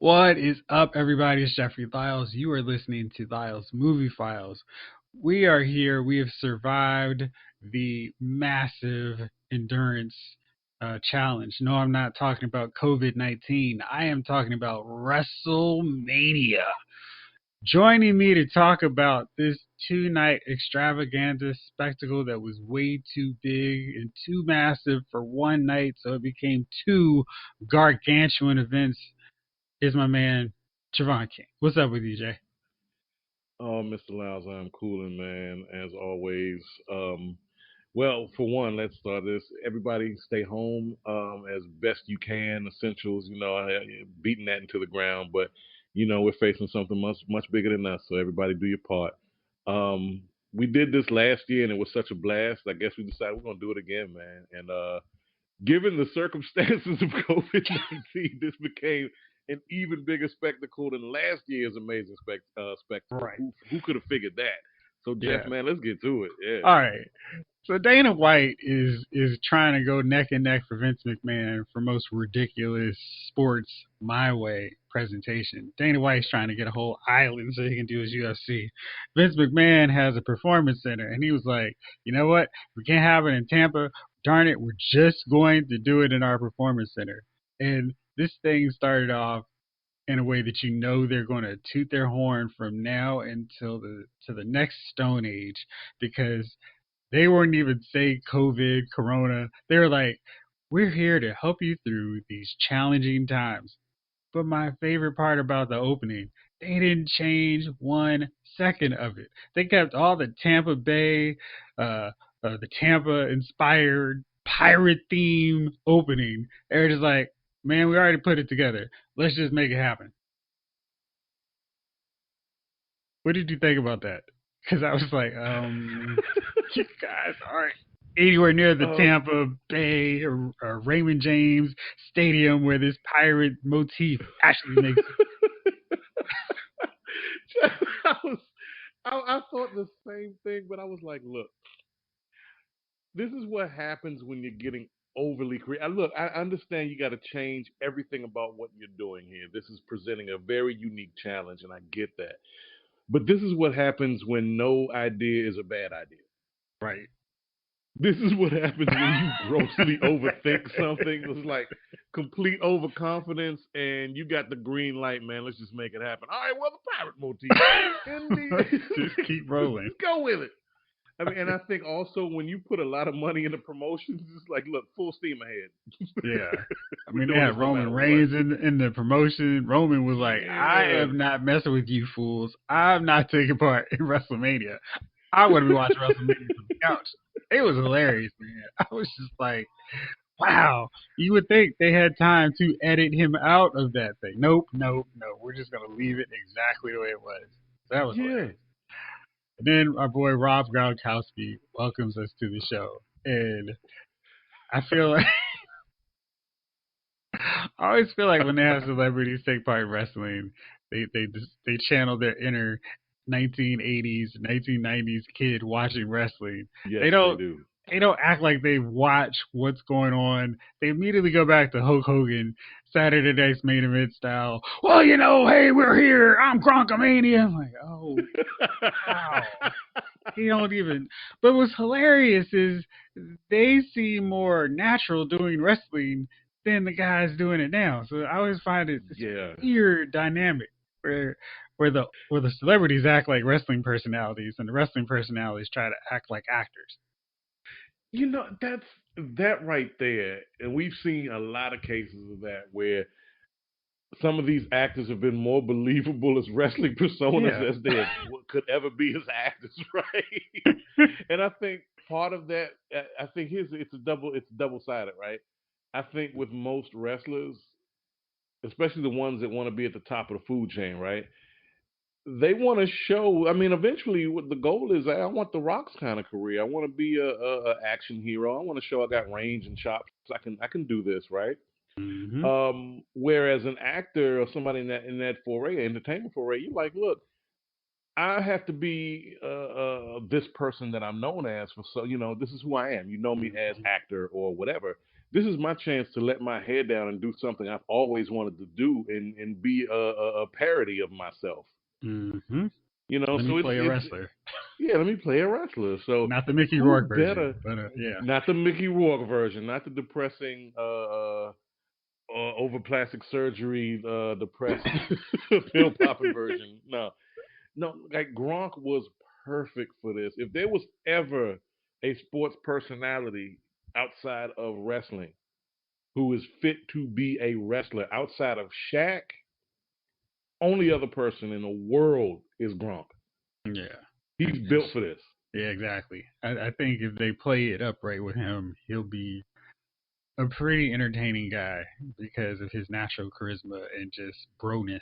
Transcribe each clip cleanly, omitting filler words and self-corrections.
What is up, everybody? It's Jeffrey Lyles. You are listening to Lyles Movie Files. We are here. We have survived the massive endurance challenge. No, I'm not talking about COVID-19. I am talking about WrestleMania. Joining me to talk about this two-night extravaganza spectacle that was way too big and too massive for one night, so it became two gargantuan events is my man Jovon King. What's up with you, Jay? Oh, Mr. Lyles, I'm cooling, man, as always. Well, for one, let's start this. Everybody stay home as best you can. Essentials, beating that into the ground. But, we're facing something much bigger than us. So everybody do your part. We did this last year and it was such a blast. I guess we decided we're going to do it again, man. And given the circumstances of COVID 19, this became an even bigger spectacle than last year's amazing spectacle. Right. Who could have figured that? So, Jeff, Yeah. man, let's get to it. Yeah. All right. So Dana White is trying to go neck and neck for Vince McMahon for most ridiculous sports my way presentation. Dana White's trying to get a whole island so he can do his UFC. Vince McMahon has a performance center, and he was like, you know what? We can't have it in Tampa. Darn it, we're just going to do it in our performance center. And this thing started off in a way that you know they're going to toot their horn from now until the next stone age, because they weren't even say COVID, Corona. They were like, we're here to help you through these challenging times. But my favorite part about the opening, they didn't change 1 second of it. They kept all the Tampa Bay, the Tampa inspired pirate theme opening. They were just like, man, we already put it together. Let's just make it happen. What did you think about that? Because I was like, you guys aren't anywhere near the Um, Tampa Bay or Raymond James Stadium where this pirate motif actually makes. I was, I thought the same thing, but I was like, look, this is what happens when you're getting overly creative. Look, I understand you got to change everything about what you're doing here. This is presenting a very unique challenge, and I get that. But this is what happens when no idea is a bad idea. Right. This is what happens when you grossly overthink something. It's like complete overconfidence, and you got the green light, man. Let's just make it happen. All right, well, the pirate motif. Just keep rolling. Go with it. I mean, and I think also when you put a lot of money into promotions, it's like, look, full steam ahead. Yeah. I We're mean, they doing this had no Roman matter what. Reigns in the promotion. Roman was like, I Yeah. am not messing with you fools. I'm not taking part in WrestleMania. I want to be watching WrestleMania from the couch. It was hilarious, man. I was just like, wow. You would think they had time to edit him out of that thing. Nope, nope, nope. We're just gonna leave it exactly the way it was. That was Yeah. hilarious. And then our boy Rob Gronkowski welcomes us to the show, and I feel like I always feel like when they have celebrities take part in wrestling, they channel their inner 1980s, 1990s kid watching wrestling. Yes, They they don't do. they don't act like they watch what's going on. They immediately go back to Hulk Hogan, Saturday Night's Main Event style. Well, hey, we're here. I'm Gronkomania. I'm like, oh wow. He don't even. But what's hilarious is they seem more natural doing wrestling than the guys doing it now. So I always find it this Yeah. weird dynamic where the celebrities act like wrestling personalities and the wrestling personalities try to act like actors. That's that right there. And we've seen a lot of cases of that where some of these actors have been more believable as wrestling personas Yeah. as they could ever be as actors, right? And I think part of that, I think here's it's double sided, right? I think with most wrestlers, especially the ones that want to be at the top of the food chain, right? They want to show. I mean, eventually, what the goal is, I want the Rock's kind of career. I want to be a action hero. I want to show I got range and chops. I can do this, right? Hmm. Whereas an actor or somebody in that foray, entertainment foray, you like, look, I have to be this person that I'm known as for, so this is who I am. You know me as actor or whatever. This is my chance to let my head down and do something I've always wanted to do, and be a parody of myself. Mm-hmm. You know, Let me so play a it's wrestler. yeah. Let me play a wrestler. So Not the Mickey who Rourke version, better? but yeah. Not the Mickey Rourke version, not the depressing, over plastic surgery, depressed pill popping version. No, no. Like Gronk was perfect for this. If there was ever a sports personality outside of wrestling who is fit to be a wrestler outside of Shaq, only other person in the world is Gronk. Yeah. He's built for this. Yeah, exactly. I think if they play it up right with him, he'll be a pretty entertaining guy because of his natural charisma and just broness.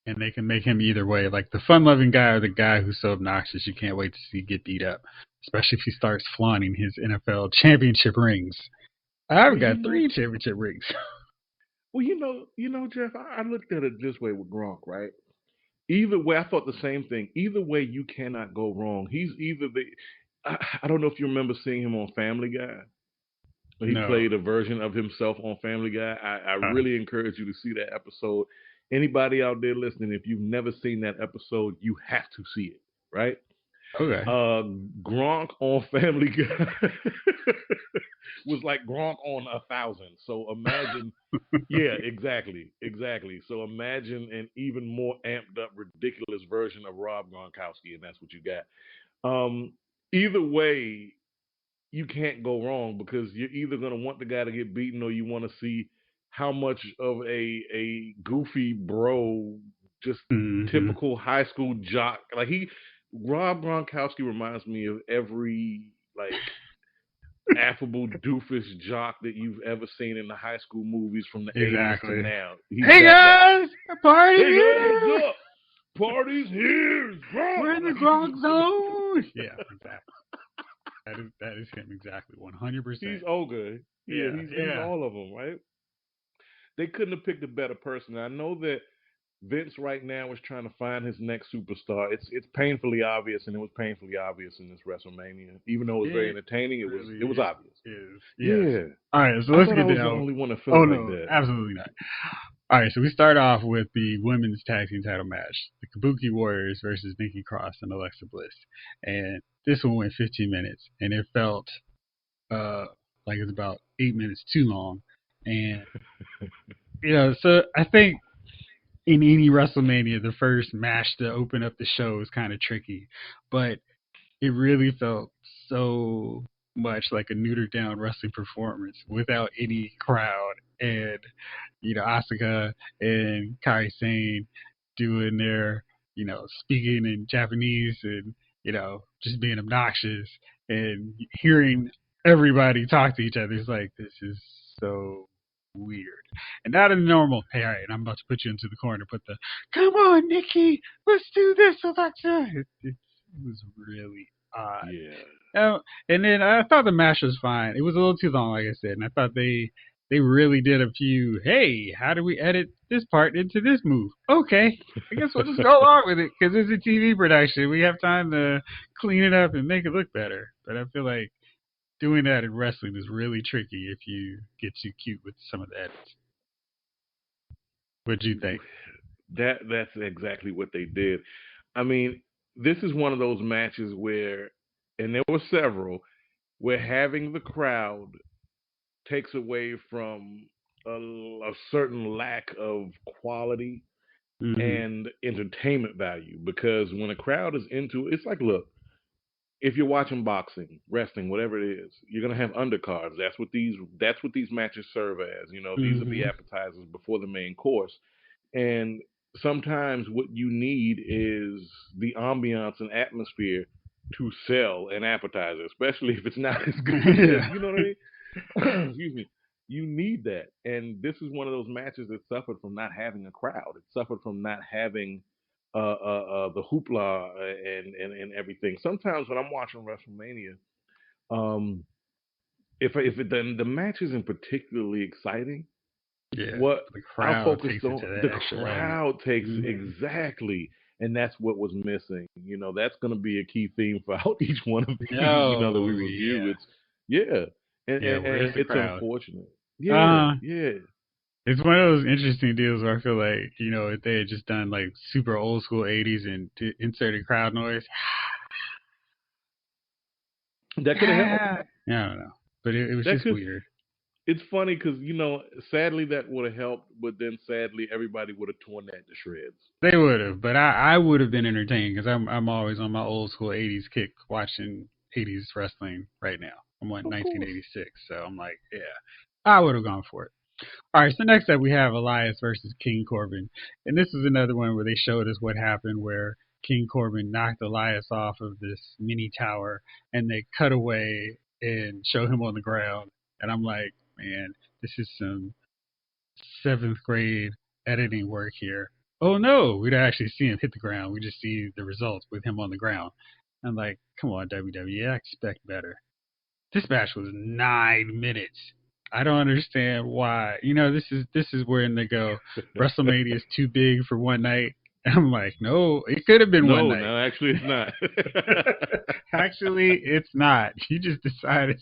And they can make him either way, like the fun-loving guy or the guy who's so obnoxious you can't wait to see get beat up, especially if he starts flaunting his NFL championship rings. I've Well, got 3 championship rings. Jeff. I looked at it this way with Gronk, right? Either way, I thought the same thing. Either way, you cannot go wrong. He's either the. I don't know if you remember seeing him on Family Guy. He No. played a version of himself on Family Guy. I really encourage you to see that episode. Anybody out there listening, if you've never seen that episode, you have to see it, right? Okay. Gronk on Family Guy was like Gronk on 1,000. So imagine, yeah, exactly, exactly. So imagine an even more amped up, ridiculous version of Rob Gronkowski, and that's what you got. Um, Either way, you can't go wrong because you're either going to want the guy to get beaten or you want to see how much of a goofy bro, just Mm-hmm. typical high school jock. Like Rob Gronkowski reminds me of every like affable doofus jock that you've ever seen in the high school movies from the 80s to Exactly. now. He's Hey that guy. guys, the party's Hey guys, here. what's up? Party's here. It's Gronk. We're in the Like he's Gronk just zone. Yeah, exactly. That is him exactly, 100%. he's ogre. Yeah, Yeah, he's yeah. all of them, right? They couldn't have picked a better person. I know that Vince right now is trying to find his next superstar. It's painfully obvious, and it was painfully obvious in this WrestleMania. Even though it was very It entertaining, really it was obvious. is. Yes. Yeah, All right, so I let's thought I get was the down. only one that Oh felt like no, that. absolutely not. All right, so we start off with the women's tag team title match: the Kabuki Warriors versus Nikki Cross and Alexa Bliss, and this one went 15 minutes, and it felt uh like it was about 8 minutes too long, and so I think in any WrestleMania, the first match to open up the show is kind of tricky, but it really felt so much like a neutered down wrestling performance without any crowd. And, Asuka and Kairi Sane doing their, speaking in Japanese and, just being obnoxious and hearing everybody talk to each other. It's like, this is so weird. And not a normal, hey, all right, I'm about to put you into the corner, but come on, Nikki, let's do this, Alexa. It was really odd. Yeah, And then I thought the match was fine. It was a little too long, like I said, and I thought they really did a few. Hey, how do we edit this part into this move? Okay, I guess we'll just go along with it because it's a TV production. We have time to clean it up and make it look better. But I feel like doing that in wrestling is really tricky if you get too cute with some of the edits. What do you think? that's exactly what they did. I mean, this is one of those matches where, and there were several, where having the crowd takes away from a certain lack of quality Mm-hmm. and entertainment value. Because when a crowd is into it, it's like, look, if you're watching boxing, wrestling, whatever it is, you're gonna have undercards. That's what these matches serve as. These are the Mm-hmm. appetizers before the main course. And sometimes what you need is the ambiance and atmosphere to sell an appetizer, especially if it's not as good as, Yeah. you know what I mean? Excuse me. You need that. And this is one of those matches that suffered from not having a crowd. It suffered from not having the hoopla, and everything. Sometimes when I'm watching WrestleMania, um, if the match isn't particularly exciting, Yeah. what The I crowd focused takes it on, to that the extra level. crowd takes Mm-hmm. exactly, and that's what was missing. That's going to be a key theme for each one of these, that we Oh review. yeah. It's yeah. and, Yeah, and, where's and the it's crowd? unfortunate. Yeah, Uh, yeah. it's one of those interesting deals where I feel like, if they had just done like super old school 80s and inserted crowd noise, That could have helped. yeah, I don't know. But it was That just could. weird. It's funny because sadly that would have helped, but then sadly everybody would have torn that to shreds. They would have, but I would have been entertained because I'm always on my old school 80s kick watching 80s wrestling right now. I'm on Of course. 1986, so I'm like, yeah, I would have gone for it. All right, so next up we have Elias versus King Corbin, and this is another one where they showed us what happened where King Corbin knocked Elias off of this mini tower, and they cut away and show him on the ground, and I'm like, man, this is some seventh grade editing work here. Oh no, we don't actually see him hit the ground. We just see the results with him on the ground. I'm like, come on, WWE, I expect better. This match was 9 minutes. I don't understand why. This is where they go. WrestleMania is too big for one night. I'm like, no, it could have been one No, night. no, actually it's not. Actually, it's not. You decided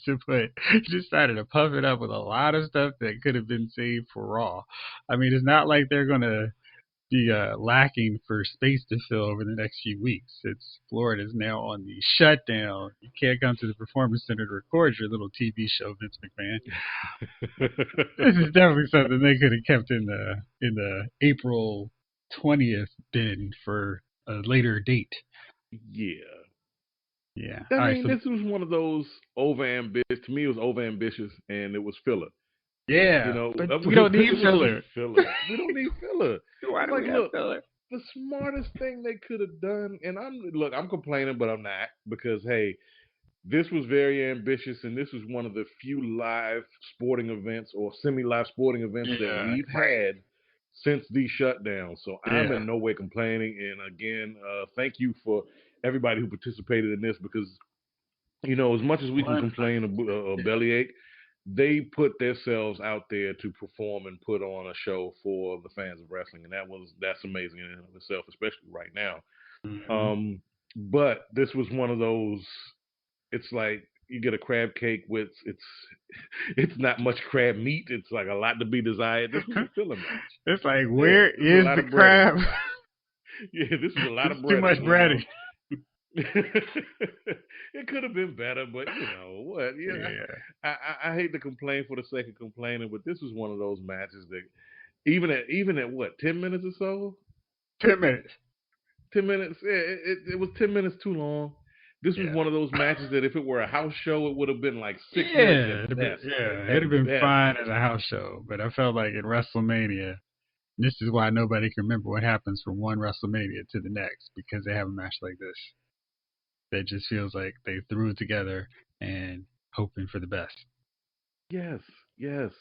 to puff it up with a lot of stuff that could have been saved for Raw. I mean, it's not like they're gonna be lacking for space to fill over the next few weeks. It's Florida's now on the shutdown. You can't come to the Performance Center to record your little TV show, Vince McMahon. This is definitely something they could have kept in the April 20th bin for a later date. Yeah. Yeah. I All right. mean, So this was one of those over ambitious. To me, it was over ambitious, and it was filler. yeah, but we don't need It was just filler. filler. We don't need filler. Why It's do like, we have look, filler? the smartest thing they could have done, and I'm complaining, but I'm not because hey, this was very ambitious, and this was one of the few live sporting events or semi-live sporting events that Yeah. we've Right. had since the shutdown. So I'm Yeah. in no way complaining. And again, thank you for everybody who participated in this because as much as we can complain a bellyache, they put themselves out there to perform and put on a show for the fans of wrestling, and that's amazing in and of itself, especially right now. Mm-hmm. Um, but this was one of those. It's like you get a crab cake with it's not much crab meat. It's like a lot to be desired. This was a filler match. It's like, Yeah, where this was a is lot the of breading. crab? Yeah, this was a lot of It's too much breading. breading. It could have been better, but you know what? Yeah, Yeah. I hate to complain for the sake of complaining, but this was one of those matches that even at what 10 minutes or so, 10 minutes. 10 minutes. Yeah, it was 10 minutes too long. This was Yeah. one of those matches that if it were a house show, it would have been like 6 minutes Yeah, at best. it'd have At been best. fine as a house show, but I felt like in WrestleMania, this is why nobody can remember what happens from one WrestleMania to the next because they have a match like this that just feels like they threw it together and hoping for the best. Yes, yes.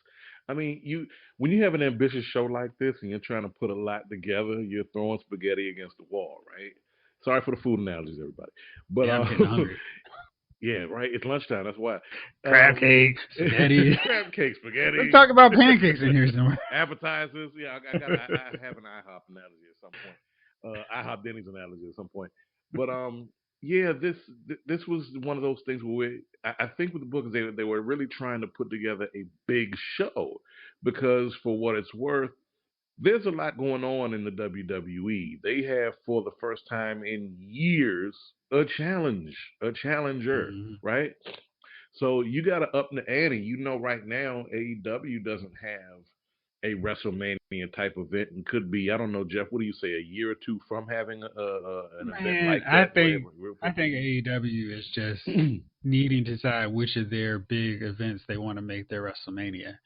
I mean, when you have an ambitious show like this and you're trying to put a lot together, you're throwing spaghetti against the wall, right? Sorry for the food analogies, everybody, but Yeah, I'm getting hungry. yeah, right. It's lunchtime. That's why. Crab Um, cake, spaghetti. crab cake, Let's spaghetti, talk about pancakes in here somewhere. appetizers. Yeah, I have an IHOP analogy at some point. IHOP Denny's analogy at some point. But yeah, this was one of those things where I think with the book they were really trying to put together a big show because for what it's worth, there's a lot going on in the WWE. They have for the first time in years a challenger, Mhm. right? So you got to up the ante. Right now AEW doesn't have a WrestleMania type event, and could be I don't know, Jeff. What do you say? A year or two from having an event Man, like I that, where think every I think AEW is just needing to decide which of their big events they want to make their WrestleMania.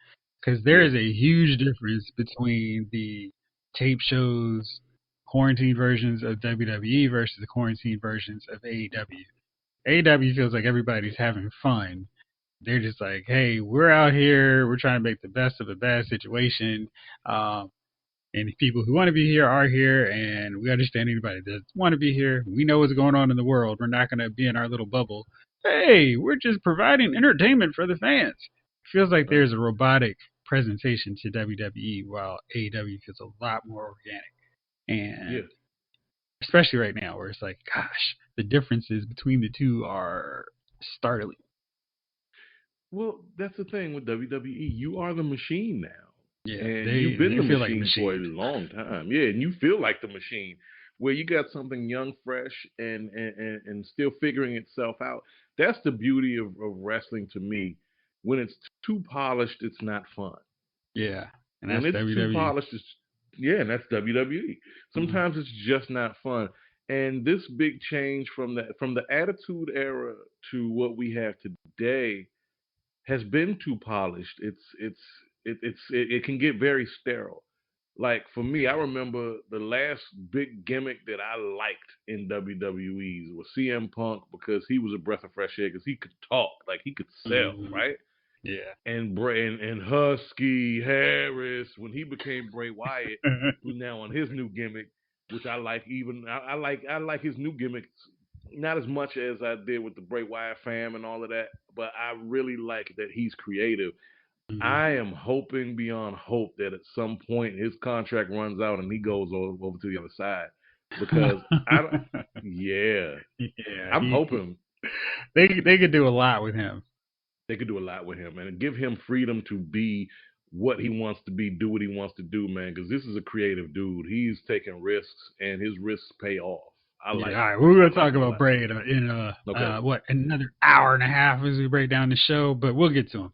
Because there yeah, is a huge difference between the tape shows, quarantine versions of WWE versus the quarantine versions of AEW. AEW feels like everybody's having fun. They're just like, hey, we're out here, we're trying to make the best of a bad situation. Um, and people who want to be here are here, and we understand anybody that doesn't want to be here. We know what's going on in the world. We're not going to be in our little bubble. Hey, we're just providing entertainment for the fans. It feels like right, there's a robotic presentation to WWE, while AEW feels a lot more organic. yeah. And especially right now, where it's like, gosh, the differences between the two are startling. Well, that's the thing with WWE. You are the machine now, Yeah, and you've been they the feel like a machine for a machine. long time. Yeah, and you feel like the machine, where you got something young, fresh, and still figuring itself out. That's the beauty of wrestling to me. When it's too polished, it's not fun. Yeah, and When that's it's too WWE. polished, it's yeah, and that's WWE. Mhm. Sometimes it's just not fun. And this big change from the Attitude Era to what we have today has been too polished. It can get very sterile. Like for me, I remember the last big gimmick that I liked in WWE's was CM Punk because he was a breath of fresh air because he could talk, like he could sell, Mhm. right? Yeah. And Husky Harris when he became Bray Wyatt, who's now on his new gimmick, which I like. Even I like his new gimmicks not as much as I did with the Bray Wyatt fam and all of that, but I really like that he's creative. Mhm. I am hoping beyond hope that at some point his contract runs out and he goes over to the other side because I don't. Yeah, Yeah, I'm hoping they could do a lot with him. they could do a lot with him and give him freedom to be what he wants to be, do what he wants to do, man. Because this is a creative dude. He's taking risks, and his risks pay off. I Yeah, like all it. right. We're gonna I like talk it a about lot. Bray in Okay. what, another hour and a half as we break down the show, but we'll get to him.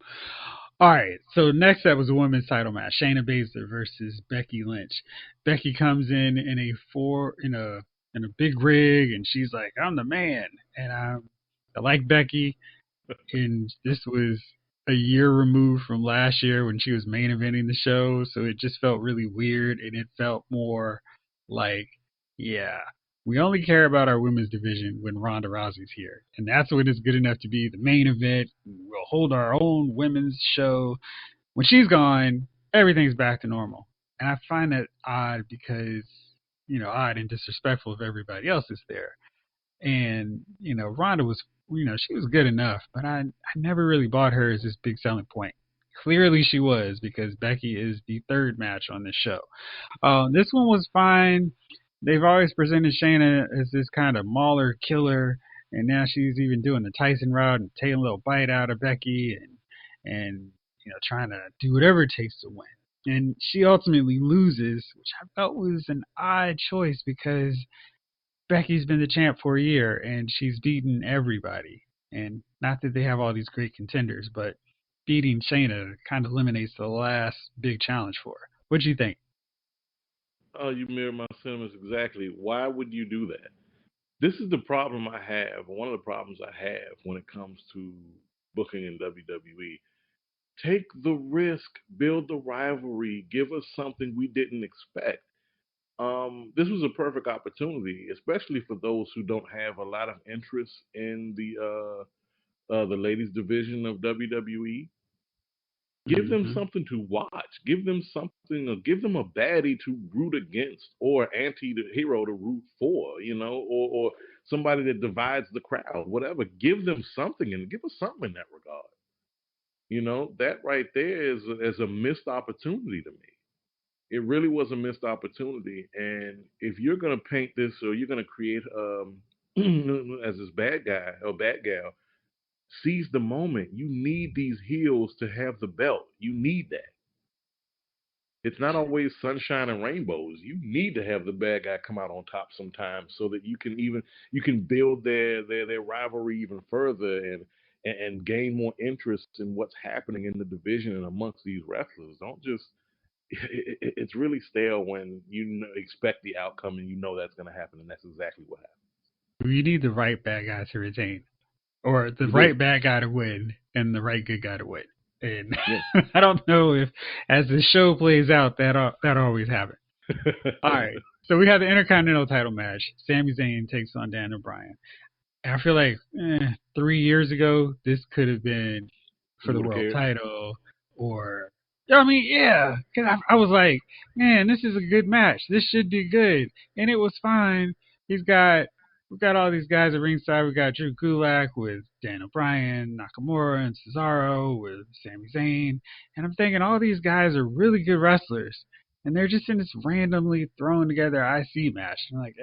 All right. So next up was a women's title match: Shayna Baszler versus Becky Lynch. Becky comes in a big rig, and she's like, "I'm the man," and I like Becky. And this was a year removed from last year when she was main eventing the show, so it just felt really weird, and it felt more like, yeah, we only care about our women's division when Ronda Rousey's here, and that's when it's good enough to be the main event. We'll hold our own women's show. When she's gone, everything's back to normal, and I find that odd because, odd and disrespectful if everybody else is there. And Ronda was, she was good enough, but I never really bought her as this big selling point. Clearly she was, because Becky is the third match on this show. This one was fine. They've always presented Shayna as this kind of mauler killer, and now she's even doing the Tyson route and taking a little bite out of Becky, and trying to do whatever it takes to win. And she ultimately loses, which I felt was an odd choice because Becky's been the champ for a year and she's beaten everybody. And not that they have all these great contenders, but beating Shayna kind of eliminates the last big challenge for her. What do you think? Oh, you mirror my sentiments exactly. Why would you do that? This is the problem I have. One of the problems I have when it comes to booking in WWE. Take the risk, build the rivalry, give us something we didn't expect. This was a perfect opportunity, especially for those who don't have a lot of interest in the ladies division of WWE. Give them Mm-hmm. something to watch. Give them something. Give them a baddie to root against, or anti-hero to root for. Or somebody that divides the crowd. Whatever. Give them something, and give us something in that regard. That right there is a missed opportunity to me. It really was a missed opportunity. And if you're gonna paint this, or you're gonna create as this bad guy or bad gal, seize the moment. You need these heels to have the belt. You need that. It's not always sunshine and rainbows. You need to have the bad guy come out on top sometimes so that you can build their rivalry even further and gain more interest in what's happening in the division and amongst these wrestlers. Don't just it's really stale when expect the outcome and you know that's going to happen, and that's exactly what happened. You need the right bad guy to retain, or the You do. right bad guy to win, and the right good guy to win. And Yeah. I don't know if, as the show plays out, that always happens. All right. So we have the Intercontinental title match. Sami Zayn takes on Daniel Bryan. And I feel like 3 years ago, this could have been for You the would have world cared. title, or, I mean, yeah, because I was like, man, this is a good match. This should be good, and it was fine. He's got we've got all these guys at ringside. We got Drew Gulak with Daniel Bryan, Nakamura, and Cesaro with Sami Zayn, and I'm thinking all these guys are really good wrestlers, and they're just in this randomly thrown together IC match. I'm like,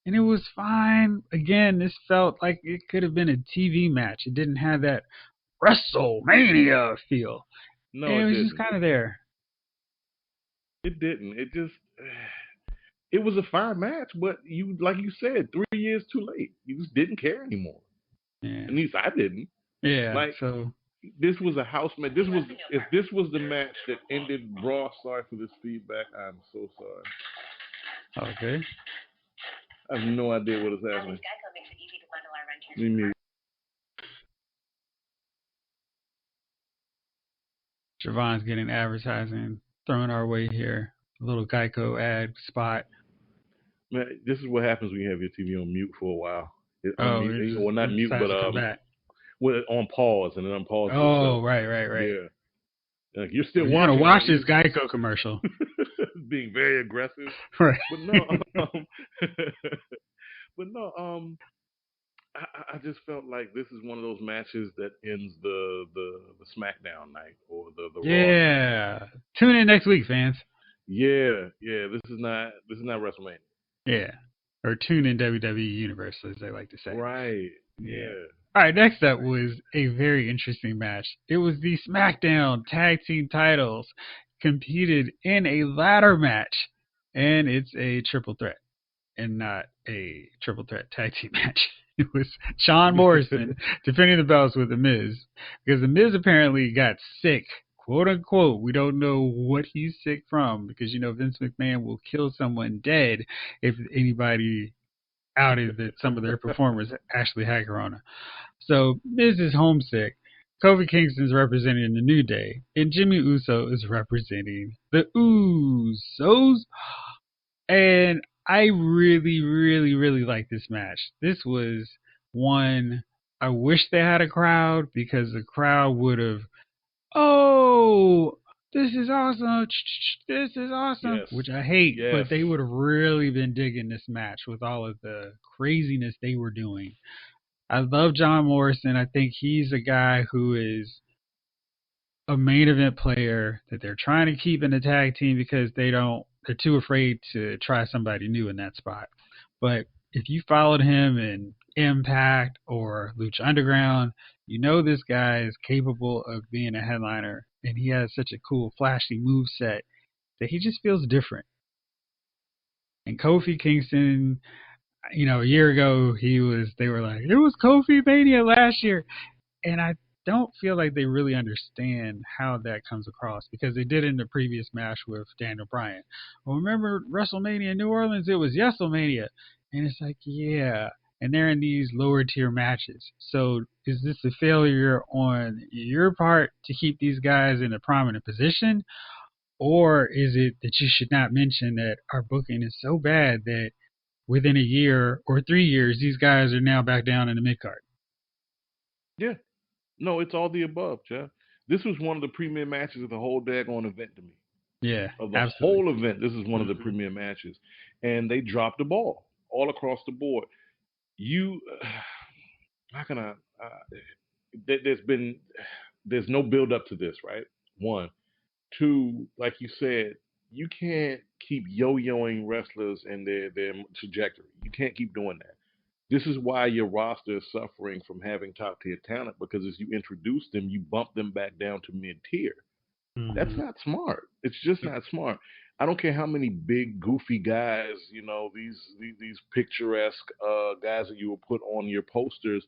and it was fine. Again, this felt like it could have been a TV match. It didn't have that Wrestlemania feel. No, And it it was just didn't. kind of there. It didn't. It just it was a fine match, but you like you said, 3 years too late. You just didn't care anymore. Yeah. At least I didn't. Yeah. Like So this was a house match. This was if this was the match that ended Raw. Sorry for this feedback. I'm so sorry. okay. I have no idea what is happening. Let me Javon's getting advertising thrown our way here. A little Geico ad spot. Man, this is what happens when you have your TV on mute for a while. It Oh, unmute, well, not it mute, decides but to come back. well, on pause, and it unpauses itself. Oh, right. Yeah, like you're still You're gonna watching, watch right? this Geico commercial, Being very aggressive, right? but no, but no, I just felt like this is one of those matches that ends the SmackDown night or the Raw night. Yeah. Tune in next week, fans. Yeah, this is not WrestleMania. Yeah. Or tune in WWE Universe, as they like to say. Right. Yeah. Yeah. All right, next up was a very interesting match. It was the SmackDown Tag Team titles competed in a ladder match, and it's a triple threat and not a triple threat tag team match. It was Sean Morrison defending the belts with The Miz because The Miz apparently got sick, quote unquote. We don't know what he's sick from because Vince McMahon will kill someone dead if anybody outed that some of their performers actually had corona. So Miz is homesick. Kofi Kingston's representing the New Day, and Jimmy Uso is representing the Usos. And I really, really, really like this match. This was one I wish they had a crowd because the crowd would have, oh, this is awesome, this is awesome, Yes. which I hate, Yes. but they would have really been digging this match with all of the craziness they were doing. I love John Morrison. I think he's a guy who is a main event player that they're trying to keep in the tag team because they're too afraid to try somebody new in that spot. But if you followed him in Impact or Lucha Underground, this guy is capable of being a headliner, and he has such a cool, flashy move set that he just feels different. And Kofi Kingston, a year ago, they were like, it was Kofi Mania last year. And I don't feel like they really understand how that comes across because they did in the previous match with Daniel Bryan. Well, remember WrestleMania in New Orleans? It was Yeselmania. And it's like, yeah. And they're in these lower tier matches. So is this a failure on your part to keep these guys in a prominent position? Or is it that you should not mention that our booking is so bad that within a year or 3 years, these guys are now back down in the mid card? Yeah. No, it's all the above, Jeff. This was one of the premier matches of the whole daggone event to me. Yeah, Of the absolutely. whole event, this is one of the Mm-hmm. premier matches, and they dropped the ball all across the board. You, how can I? There's no build up to this, right? One, two, like you said, you can't keep yo-yoing wrestlers and their trajectory. You can't keep doing that. This is why your roster is suffering from having top tier talent because as you introduce them, you bump them back down to mid tier. That's Mm-hmm. not smart. It's just not smart. I don't care how many big goofy guys, these picturesque guys that you will put on your posters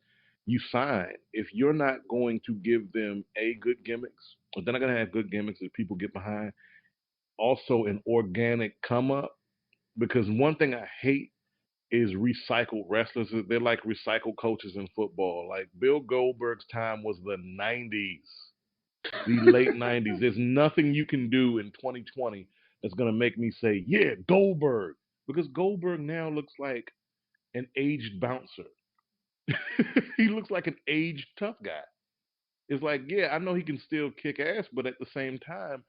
you sign. If you're not going to give them good gimmicks, they're not going to have good gimmicks that people get behind. Also, an organic come up because one thing I hate is recycled wrestlers. They're like recycled coaches in football. Like Bill Goldberg's time was the 90s, the late 90s. There's nothing you can do in 2020 that's going to make me say, yeah, Goldberg. Because Goldberg now looks like an aged bouncer. He looks like an aged tough guy. It's like, yeah, I know he can still kick ass, but at the same time,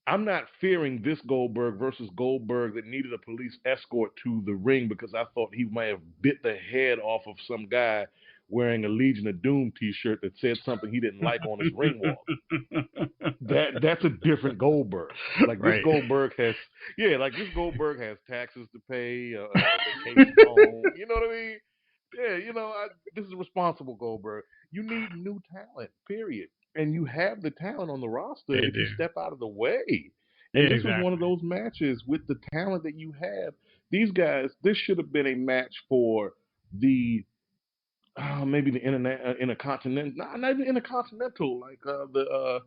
I'm not fearing this Goldberg versus Goldberg that needed a police escort to the ring because I thought he might have bit the head off of some guy wearing a Legion of Doom T-shirt that said something he didn't like on his ring walk. That's a different Goldberg. Like this Right. Goldberg has, yeah, like this Goldberg has taxes to pay, a vacation home. You know what I mean? Yeah, this is responsible Goldberg. You need new talent, period. And you have the talent on the roster They if you do. step out of the way. Yeah, And this was one of exactly. those matches with the talent that you have. These guys, this should have been a match for the maybe the internet intercontinental, not even intercontinental, like the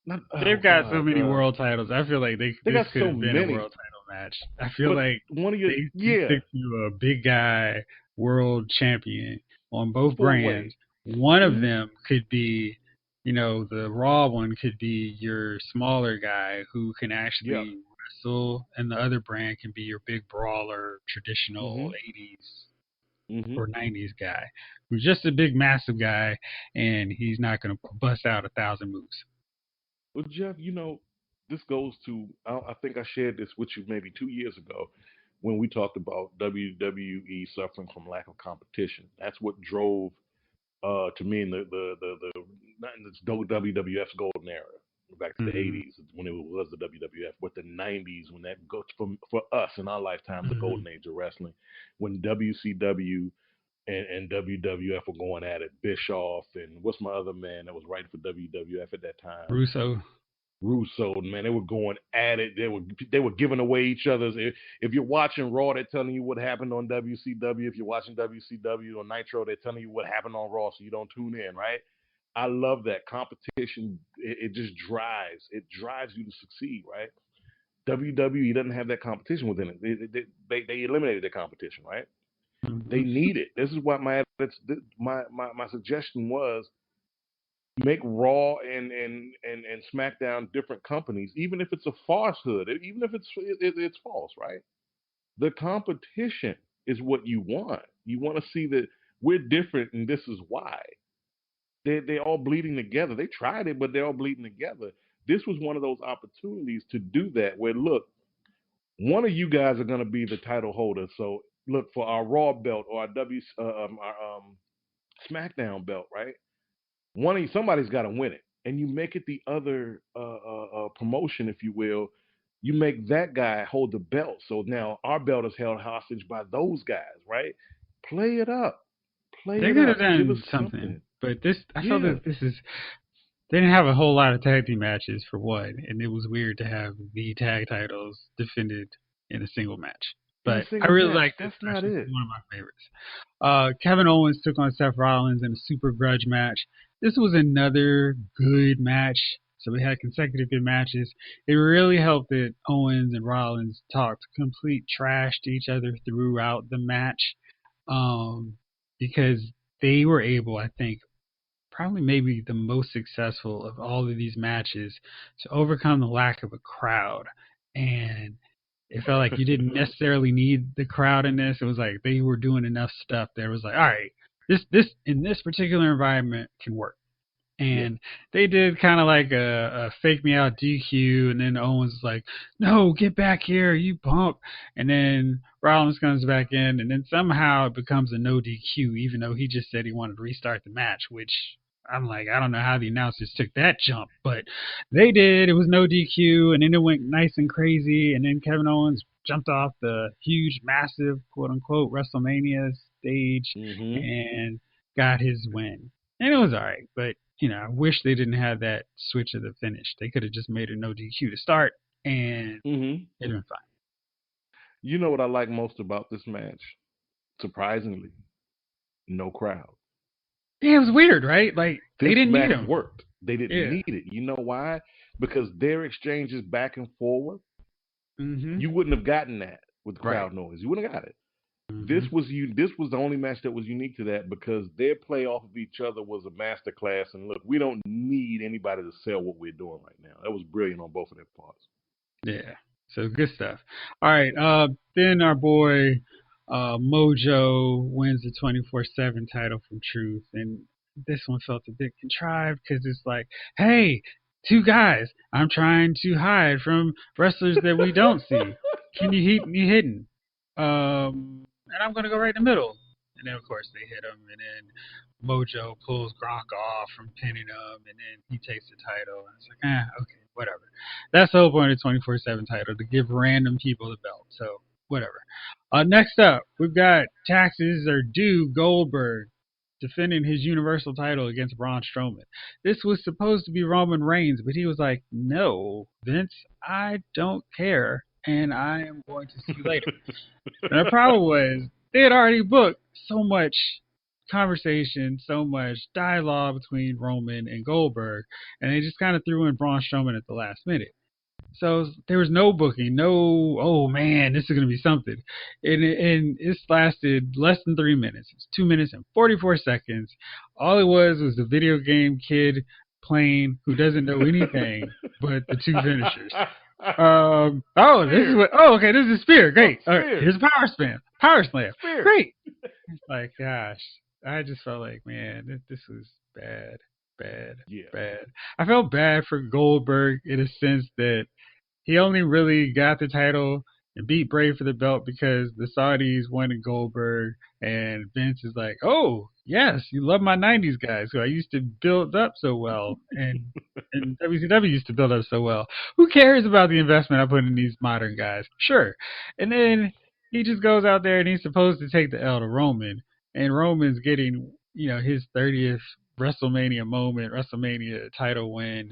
not They've oh got so god, many world titles. I feel like they this got could so have been a many. world title match. I feel But like one of your they yeah stick to a big guy world champion on both four brands. way. One of Mm-hmm. them could be, the Raw one could be your smaller guy who can Yep. actually wrestle, and the other brand can be your big brawler, traditional Mm-hmm. 80s Mm-hmm. or 90s guy who's just a big, massive guy, and he's not going to bust out 1,000 moves. Well, Jeff, this goes to I think I shared this with you maybe 2 years ago when we talked about WWE suffering from lack of competition. That's what drove to me in the not in this WWF's golden era back to the Mm-hmm. 80s when it was the WWF, but the 90s when that goes from for us in our lifetime the Mm-hmm. golden age of wrestling when WCW and WWF were going at it. Bischoff and what's my other man that was writing for WWF at that time? Russo. Russo, man, they were going at it. They were giving away each other's. If you're watching Raw, they're telling you what happened on WCW. If you're watching WCW on Nitro, they're telling you what happened on Raw, so you don't tune in, right? I love that competition. It just drives. It drives you to succeed, right? WWE doesn't have that competition within it. They eliminated the competition, right? They Mm-hmm. need it. This is what my suggestion was make Raw and SmackDown different companies, even if it's a falsehood, even if it's false, right? The competition is what you want. You want to see that we're different, and this is why. They're all bleeding together. They tried it, but they're all bleeding together. This was one of those opportunities to do that. Where look, one of you guys are going to be the title holder. So look for our Raw belt or our SmackDown belt, right? Somebody's got to win it, and you make it the other promotion, if you will. You make that guy hold the belt, so now our belt is held hostage by those guys, right? Play it up, play They it could have up. Give us done something, something. but I felt Yeah, that they didn't have a whole lot of tag team matches for one, and it was weird to have the tag titles defended in a single match. in a But I single really match. like this That's match. not This is it. one of my favorites. Kevin Owens took on Seth Rollins in a super grudge match. This was another good match. So we had consecutive good matches. It really helped that Owens and Rollins talked complete trash to each other throughout the match, um, because they were able, I think, probably maybe the most successful of all of these matches to overcome the lack of a crowd. And it felt like you didn't necessarily need the crowd in this. It was like they were doing enough stuff that it was like, all right, this in this particular environment can work. Yeah. And they did kind of like a fake me out DQ, and then Owens was like, "No, get back here, you punk!" And then Rollins comes back in, and then somehow it becomes a no DQ, even though he just said he wanted to restart the match. Which I'm like, I don't know how the announcers took that jump, but they did. It was no DQ, and then it went nice and crazy, and then Kevin Owens jumped off the huge, massive, quote unquote, WrestleMania stage Mm-hmm. and got his win. And it was alright, but I wish they didn't have that switch at the finish. They could have just made it no DQ to start, and Mm-hmm. it'd been fine. You know what I like most about this match? Surprisingly, no crowd. Yeah, it was weird, right? Like they This didn't need match him. worked. They didn't Yeah. need it. You know why? Because their exchanges back and forward, Mhm. you wouldn't have gotten that with Right. crowd noise. You wouldn't have got it. Mhm. This was the only match that was unique to that because their play off of each other was a master class. And look, we don't need anybody to sell what we're doing right now. That was brilliant on both of their parts. Yeah. So good stuff. All right. Then our boy Mojo wins the 24/7 title from Truth, and this one felt a bit contrived because it's like, hey, two guys, I'm trying to hide from wrestlers that we don't see. Can you hit me hidden? And I'm gonna go right in the middle. And then of course they hit him, and then Mojo pulls Gronk off from pinning him, and then he takes the title. And it's like, okay, whatever. That's the whole point of the 24/7 title, to give random people the belt. So whatever. Next up, we've got Taxes Are Due Goldberg defending his Universal title against Braun Strowman. This was supposed to be Roman Reigns, but he was like, "No, Vince, I don't care, and I am going to see you later." And the problem was they had already booked so much conversation, so much dialogue between Roman and Goldberg, and they just kind of threw in Braun Strowman at the last minute. So there was no booking, no, oh man, this is going to be something. And it lasted less than 3 minutes. It's 2 minutes and 44 seconds. All it was the video game kid playing who doesn't know anything but the two finishers. This is what, okay, this is Spear. Great. All right, here's a Power Slam. Spear. Great. It's like, gosh, I just felt like, man, this was bad. I felt bad for Goldberg in a sense that he only really got the title and beat Bray for the belt because the Saudis wanted Goldberg, and Vince is like, "Oh, yes, you love my '90s guys who I used to build up so well, and WCW used to build up so well. Who cares about the investment I put in these modern guys? Sure." And then he just goes out there and he's supposed to take the L to Roman, and Roman's getting his 30th WrestleMania moment, WrestleMania title win.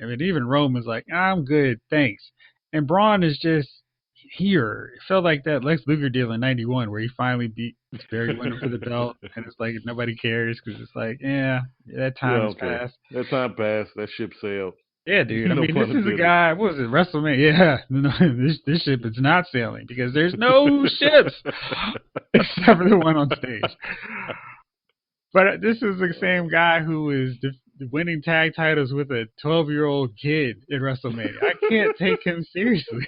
I mean, even Roman's like, "I'm good, thanks." And Braun is just here. It felt like that Lex Luger deal in '91 where he finally beat Barry Windham for the belt, and it's like nobody cares because it's like, that time has passed. That time passed. That ship sailed. Yeah, dude. I mean, this is a guy. What was it? WrestleMania. Yeah, no, this ship is not sailing because there's no ships except for the one on stage. But this is the same guy who was winning tag titles with a 12-year-old kid in WrestleMania. I can't take him seriously.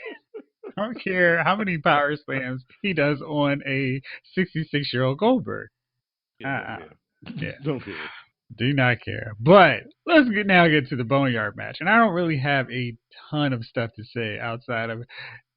I don't care how many power slams he does on a 66-year-old Goldberg. Yeah. Don't care. Do not care. But let's now get to the Boneyard match. And I don't really have a ton of stuff to say outside of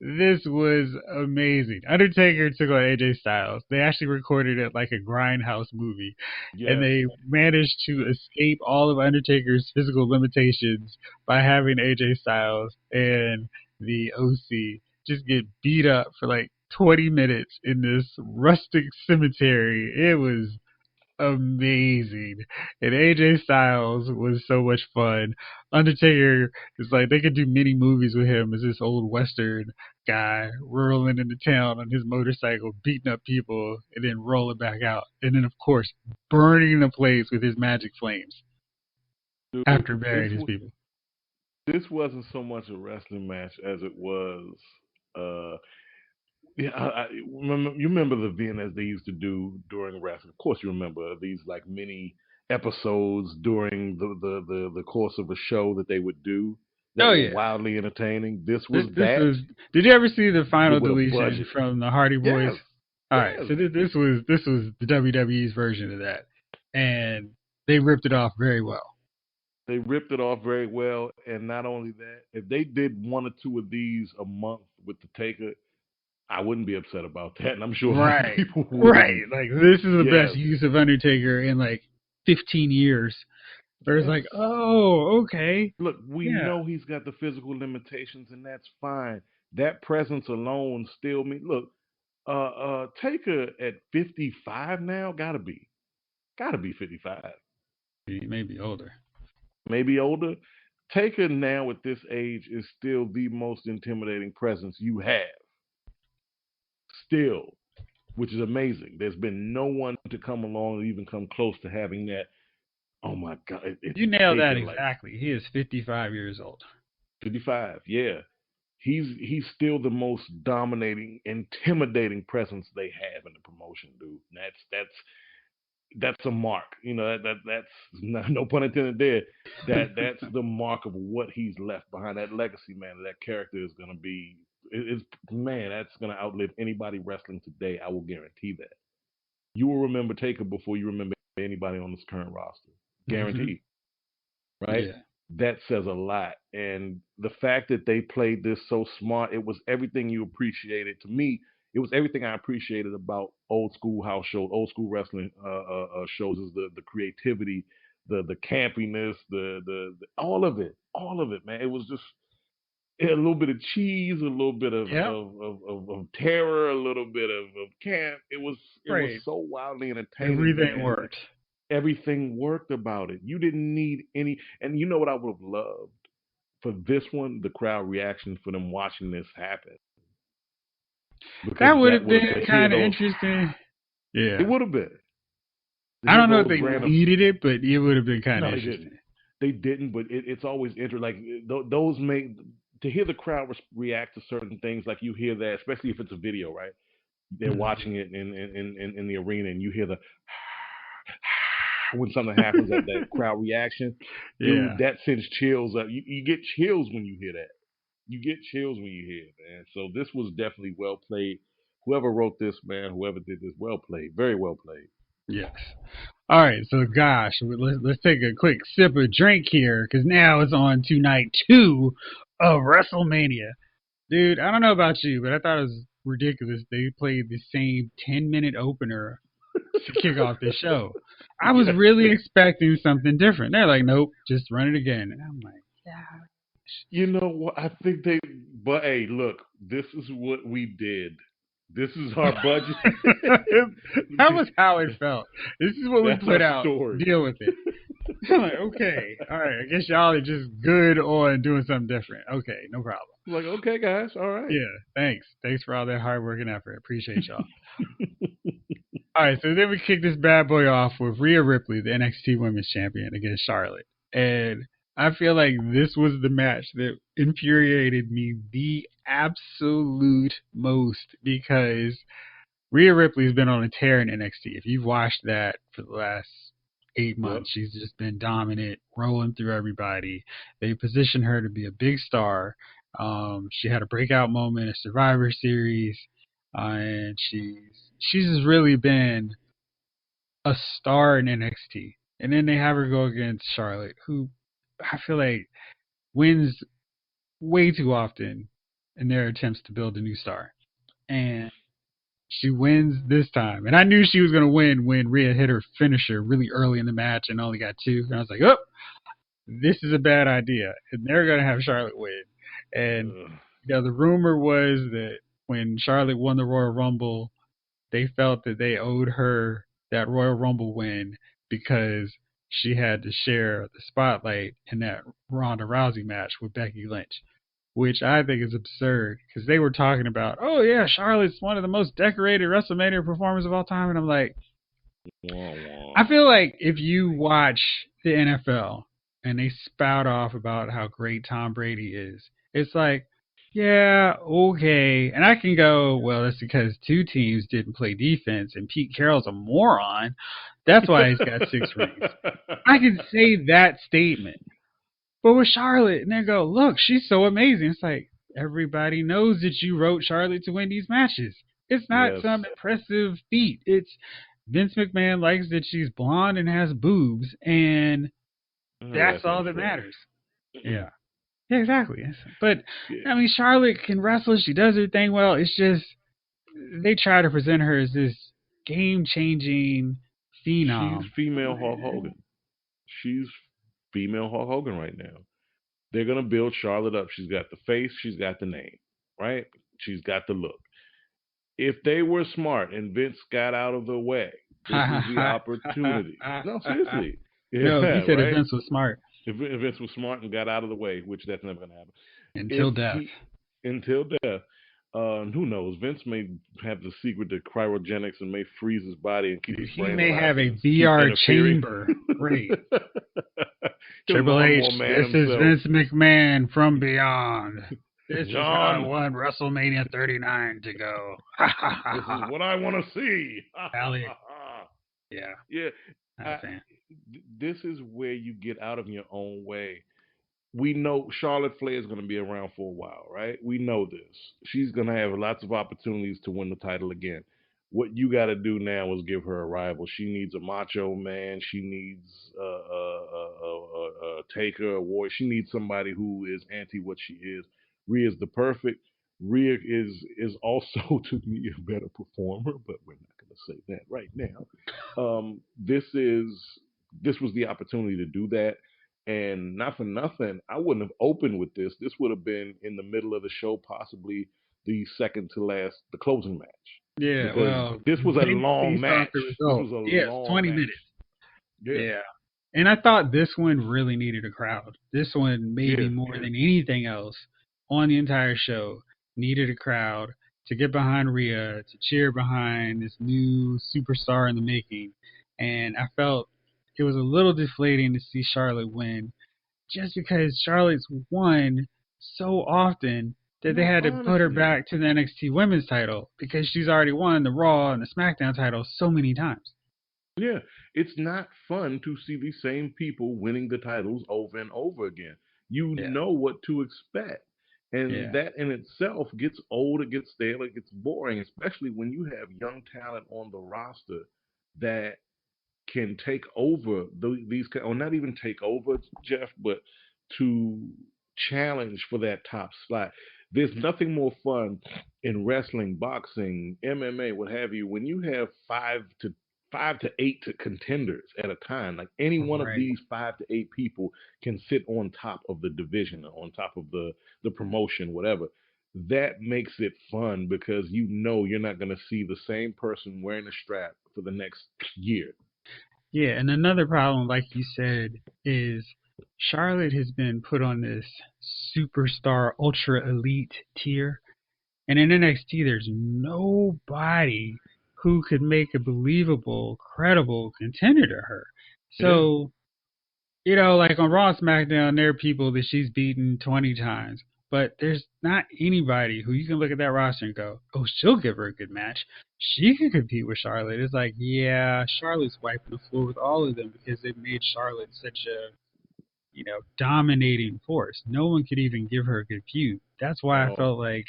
this was amazing. Undertaker took on AJ Styles. They actually recorded it like a Grindhouse movie. Yes. And they managed to escape all of Undertaker's physical limitations by having AJ Styles and the OC just get beat up for like 20 minutes in this rustic cemetery. It was amazing. And AJ Styles was so much fun. Undertaker is like, they could do many movies with him as this old Western guy rolling into town on his motorcycle, beating up people, and then rolling back out. And then, of course, burning the place with his magic flames. Dude, after burying his people. This wasn't so much a wrestling match as it was you remember the vignettes they used to do during wrestling. Of course, you remember these like mini episodes during the course of a show that they would do that were wildly entertaining. Did you ever see the final deletion from the Hardy Boys? Yes. All right, so this was the WWE's version of that, and they ripped it off very well. They ripped it off very well, and not only that, if they did one or two of these a month with the Taker, I wouldn't be upset about that, and I'm sure people would. Right. Like, this is the best use of Undertaker in, like, 15 years. Where it's like, oh, okay. Look, we know he's got the physical limitations, and that's fine. That presence alone still means, look, Taker at 55 now, gotta be 55. Maybe older. Maybe older. Taker now at this age is still the most intimidating presence you have. Still, which is amazing. There's been no one to come along and even come close to having that. Oh my God! You nailed that exactly. He is 55 years old. 55, yeah. He's still the most dominating, intimidating presence they have in the promotion, dude. That's a mark. That's no pun intended there. That's the mark of what he's left behind. That legacy, man. That character is gonna be. That's going to outlive anybody wrestling today. I will guarantee that. You will remember Taker before you remember anybody on this current roster. Guaranteed. Mm-hmm. Right? Yeah. That says a lot. And the fact that they played this so smart, it was everything you appreciated. To me, it was everything I appreciated about old school house shows, old school wrestling shows, is the creativity, the campiness, the all of it, man. It was just a little bit of cheese, a little bit of terror, a little bit of camp. It was so wildly entertaining. Everything worked. Everything worked about it. You didn't need any. And you know what I would have loved for this one? The crowd reaction for them watching this happen, That because would that have would have been to hear kind of those. interesting. It Yeah. would have been to I hear don't know if those they random. needed it, but it would have been kind of No, they interesting. didn't. They didn't. But it's always interesting. Like those make to hear the crowd react to certain things. Like you hear that, especially if it's a video, right? They're Mhm. watching it in the arena, and you hear the when something happens, that crowd reaction, dude, Yeah. that sends chills up. You get chills when you hear that. You get chills when you hear it, man. So this was definitely well played. Whoever wrote this, man, whoever did this, well played, very well played. Yes. All right. So, gosh, let's take a quick sip of drink here because now it's on to night 2 of WrestleMania. Dude, I don't know about you, but I thought it was ridiculous. They played the same 10-minute opener to kick off the show. I was Yes. really expecting something different. They're like, nope, just run it again. And I'm like, yeah. You know what? I think they. But hey, look, this is what we did. This is our budget. That was how it felt. This is what we That's our put out. story. Deal with it. I'm like, okay, all right. I guess y'all are just good on doing something different. Okay, no problem. Like, okay, guys, all right. Yeah, thanks. Thanks for all that hard work and effort. Appreciate y'all. All right, so then we kick this bad boy off with Rhea Ripley, the NXT Women's Champion, against Charlotte. And I feel like this was the match that infuriated me the absolute most because Rhea Ripley's been on a tear in NXT. If you've watched that for the last 8 Yep. months, she's just been dominant, rolling through everybody. They positioned her to be a big star. She had a breakout moment in Survivor Series, and she's just really been a star in NXT. And then they have her go against Charlotte, who I feel like wins way too often in their attempts to build a new star. And she wins this time. And I knew she was going to win when Rhea hit her finisher really early in the match and only got 2. And I was like, oh, this is a bad idea. And they're going to have Charlotte win. And, Ugh. the rumor was that when Charlotte won the Royal Rumble, they felt that they owed her that Royal Rumble win because she had to share the spotlight in that Ronda Rousey match with Becky Lynch, which I think is absurd because they were talking about, oh yeah, Charlotte's one of the most decorated WrestleMania performers of all time, and I'm like, Wah, I wah. feel like if you watch the NFL and they spout off about how great Tom Brady is, it's like, yeah, okay. And I can go, well, that's because 2 teams didn't play defense and Pete Carroll's a moron. That's why he's got 6 rings. I can say that statement. But with Charlotte, and they go, look, she's so amazing. It's like, everybody knows that you wrote Charlotte to win these matches. It's not Yes. some impressive feat. It's Vince McMahon likes that she's blonde and has boobs, and And her that's wrestling's all that trash. matters. Yeah. Yeah, exactly. But, Yeah. I mean, Charlotte can wrestle. She does her thing well. It's just, they try to present her as this game changing She's phenom. female Hulk Hogan. She's female Hulk Hogan right now. They're gonna build Charlotte up. She's got the face, she's got the name, right? She's got the look. If they were smart and Vince got out of the way, this is the opportunity. No, seriously. No, he Yeah, said if right? Vince was smart If Vince was smart and got out of the way, which that's never gonna happen. If until death. he until death, who knows? Vince may have the secret to cryogenics and may freeze his body and keep his He brain may alive have a and keep VR interfering. chamber. Right. The Triple H, lawnmower man this is himself. Vince McMahon from beyond. This is how I John, want WrestleMania 39 to go. this is what I want to see. Elliot. Yeah, Yeah, not a I, fan. this is where you get out of your own way. We know Charlotte Flair is going to be around for a while, right? We know this. She's going to have lots of opportunities to win the title again. What you got to do now is give her a rival. She needs a macho man. She needs a taker, a warrior. She needs somebody who is anti what she is. Rhea's the perfect. Rhea is also to me a better performer, but we're not going to say that right now. This was the opportunity to do that. And not for nothing, I wouldn't have opened with this. This would have been in the middle of the show, possibly the second to last, the closing match, Yeah, because well, this was a they long based off match. the This result. was a Yes, long 20 match. minutes. Yeah, Yeah. And I thought this one really needed a crowd. This one, maybe yeah, more than anything else on the entire show, needed a crowd to get behind Rhea, to cheer behind this new superstar in the making. And I felt it was a little deflating to see Charlotte win just because Charlotte's won so often that they no, had to put her honestly. back to the NXT women's title because she's already won the Raw and the SmackDown title so many times. Yeah, it's not fun to see these same people winning the titles over and over again. You Yeah, know what to expect. And yeah, that in itself gets old, it gets stale, it gets boring, especially when you have young talent on the roster that can take over these, or not even take over, Jeff, but to challenge for that top slot. There's nothing more fun in wrestling, boxing, MMA, what have you, when you have five to eight contenders at a time. Like any one of right. these 5 to 8 people can sit on top of the division, on top of the promotion, whatever. That makes it fun because you know you're not going to see the same person wearing a strap for the next year. Yeah, and another problem, like you said, is Charlotte has been put on this superstar ultra elite tier. And in NXT, there's nobody who could make a believable, credible contender to her. Yeah, So, like on Raw and SmackDown, there are people that she's beaten 20 times. But there's not anybody who you can look at that roster and go, oh, she'll give her a good match. She can compete with Charlotte. It's like, yeah, Charlotte's wiping the floor with all of them because they've made Charlotte such a, dominating force. No one could even give her a good feud. That's why at I all. felt like,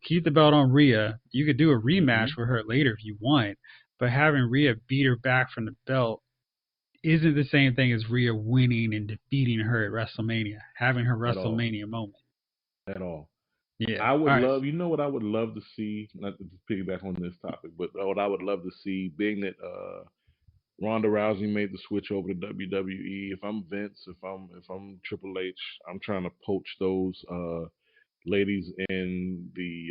keep the belt on Rhea. You could do a rematch Hmm. with her later if you want, but having Rhea beat her back from the belt isn't the same thing as Rhea winning and defeating her at WrestleMania, having her At all. WrestleMania moment. At all. Yeah. I All would right. love, you know what I would love to see, not to piggyback on this topic, but what I would love to see, being that Ronda Rousey made the switch over to WWE. If I'm Vince, if I'm Triple H, I'm trying to poach those ladies in the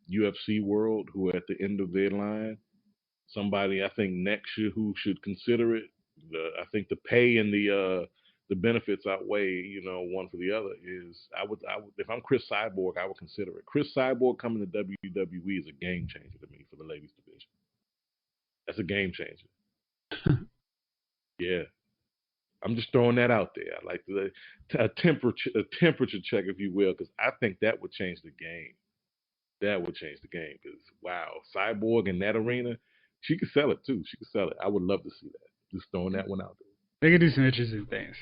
UFC world who are at the end of their line. Somebody I think next year who should consider it. I think the pay and the benefits outweigh, one for the other. I would if I'm Chris Cyborg, I would consider it. Chris Cyborg coming to WWE is a game changer to me for the ladies division. That's a game changer. Yeah, I'm just throwing that out there. I like a temperature check, if you will, because I think that would change the game. That would change the game because wow, Cyborg in that arena, she could sell it too. She could sell it. I would love to see that. Just throwing that one out there. They could do some interesting things.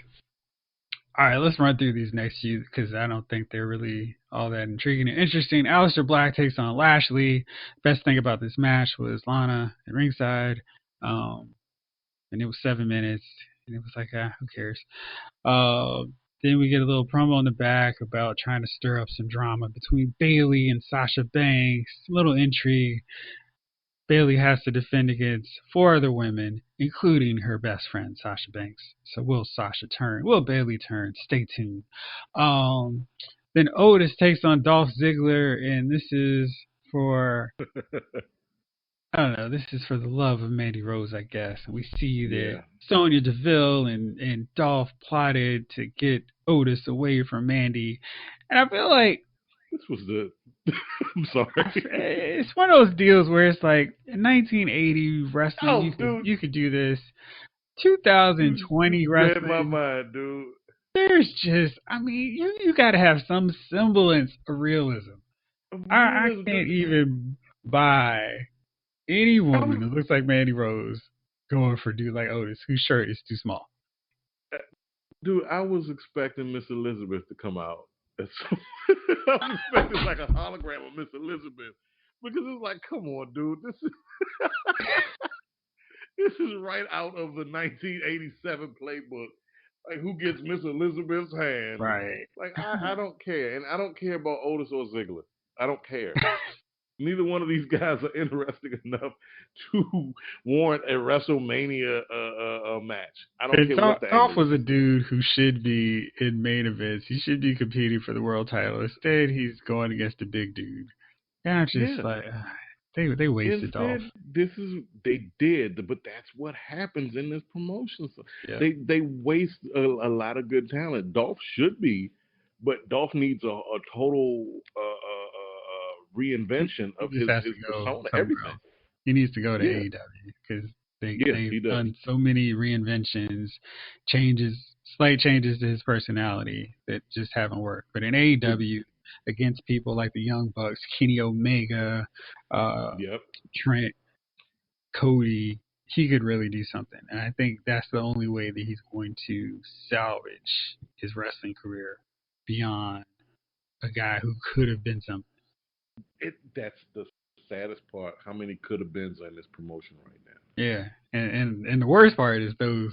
All right, let's run through these next few because I don't think they're really all that intriguing and interesting. Aleister Black takes on Lashley. Best thing about this match was Lana at ringside. Um, and it was 7 minutes. And it was like, who cares? Uh, then we get a little promo in the back about trying to stir up some drama between Bayley and Sasha Banks. A little intrigue. Bayley has to defend against 4 other women, including her best friend Sasha Banks. So will Sasha turn? Will Bayley turn? Stay tuned. Um, then Otis takes on Dolph Ziggler, and this is for I don't know. This is for the love of Mandy Rose, I guess. We see that Yeah, Sonya Deville and Dolph plotted to get Otis away from Mandy, and I feel like this was the. I'm sorry. it's one of those deals where it's like in 1980 wrestling, Oh, you could dude, you could do this. you 2020 read my wrestling, mind, dude. there's just, I mean, you got to have some semblance of realism. I Realism, can't dude. even buy any I was, woman that looks like Mandy Rose going for a dude like Otis, whose shirt is too small. dude, I was expecting Miss Elizabeth to come out. And so, I was expecting like a hologram of Miss Elizabeth because it's like, come on, dude, this is right out of the 1987 playbook. Like, who gets Miss Elizabeth's hand? Right. Like, I don't care, and I don't care about Otis or Ziggler. I don't care. Neither one of these guys are interesting enough to warrant a WrestleMania match. I don't And care what the Dolph angle was a is. dude who should be in main events. He should be competing for the world title. Instead, he's going against a big dude. And I'm just Yeah, like, They wasted Dolph. Instead, they did, but that's what happens in this promotion. So Yeah, they waste a lot of good talent. Dolph should be, but Dolph needs a total reinvention he of just has to his go persona, somewhere everything. else. He needs to go to Yeah, AEW because yeah, they've he does. done so many reinventions, changes, slight changes to his personality that just haven't worked. But in It, AEW, against people like the Young Bucks, Kenny Omega, uh, yep. Trent, Cody, he could really do something. And I think that's the only way that he's going to salvage his wrestling career beyond a guy who could have been something. That's the saddest part. How many could have beens in this promotion right now? Yeah, and the worst part is those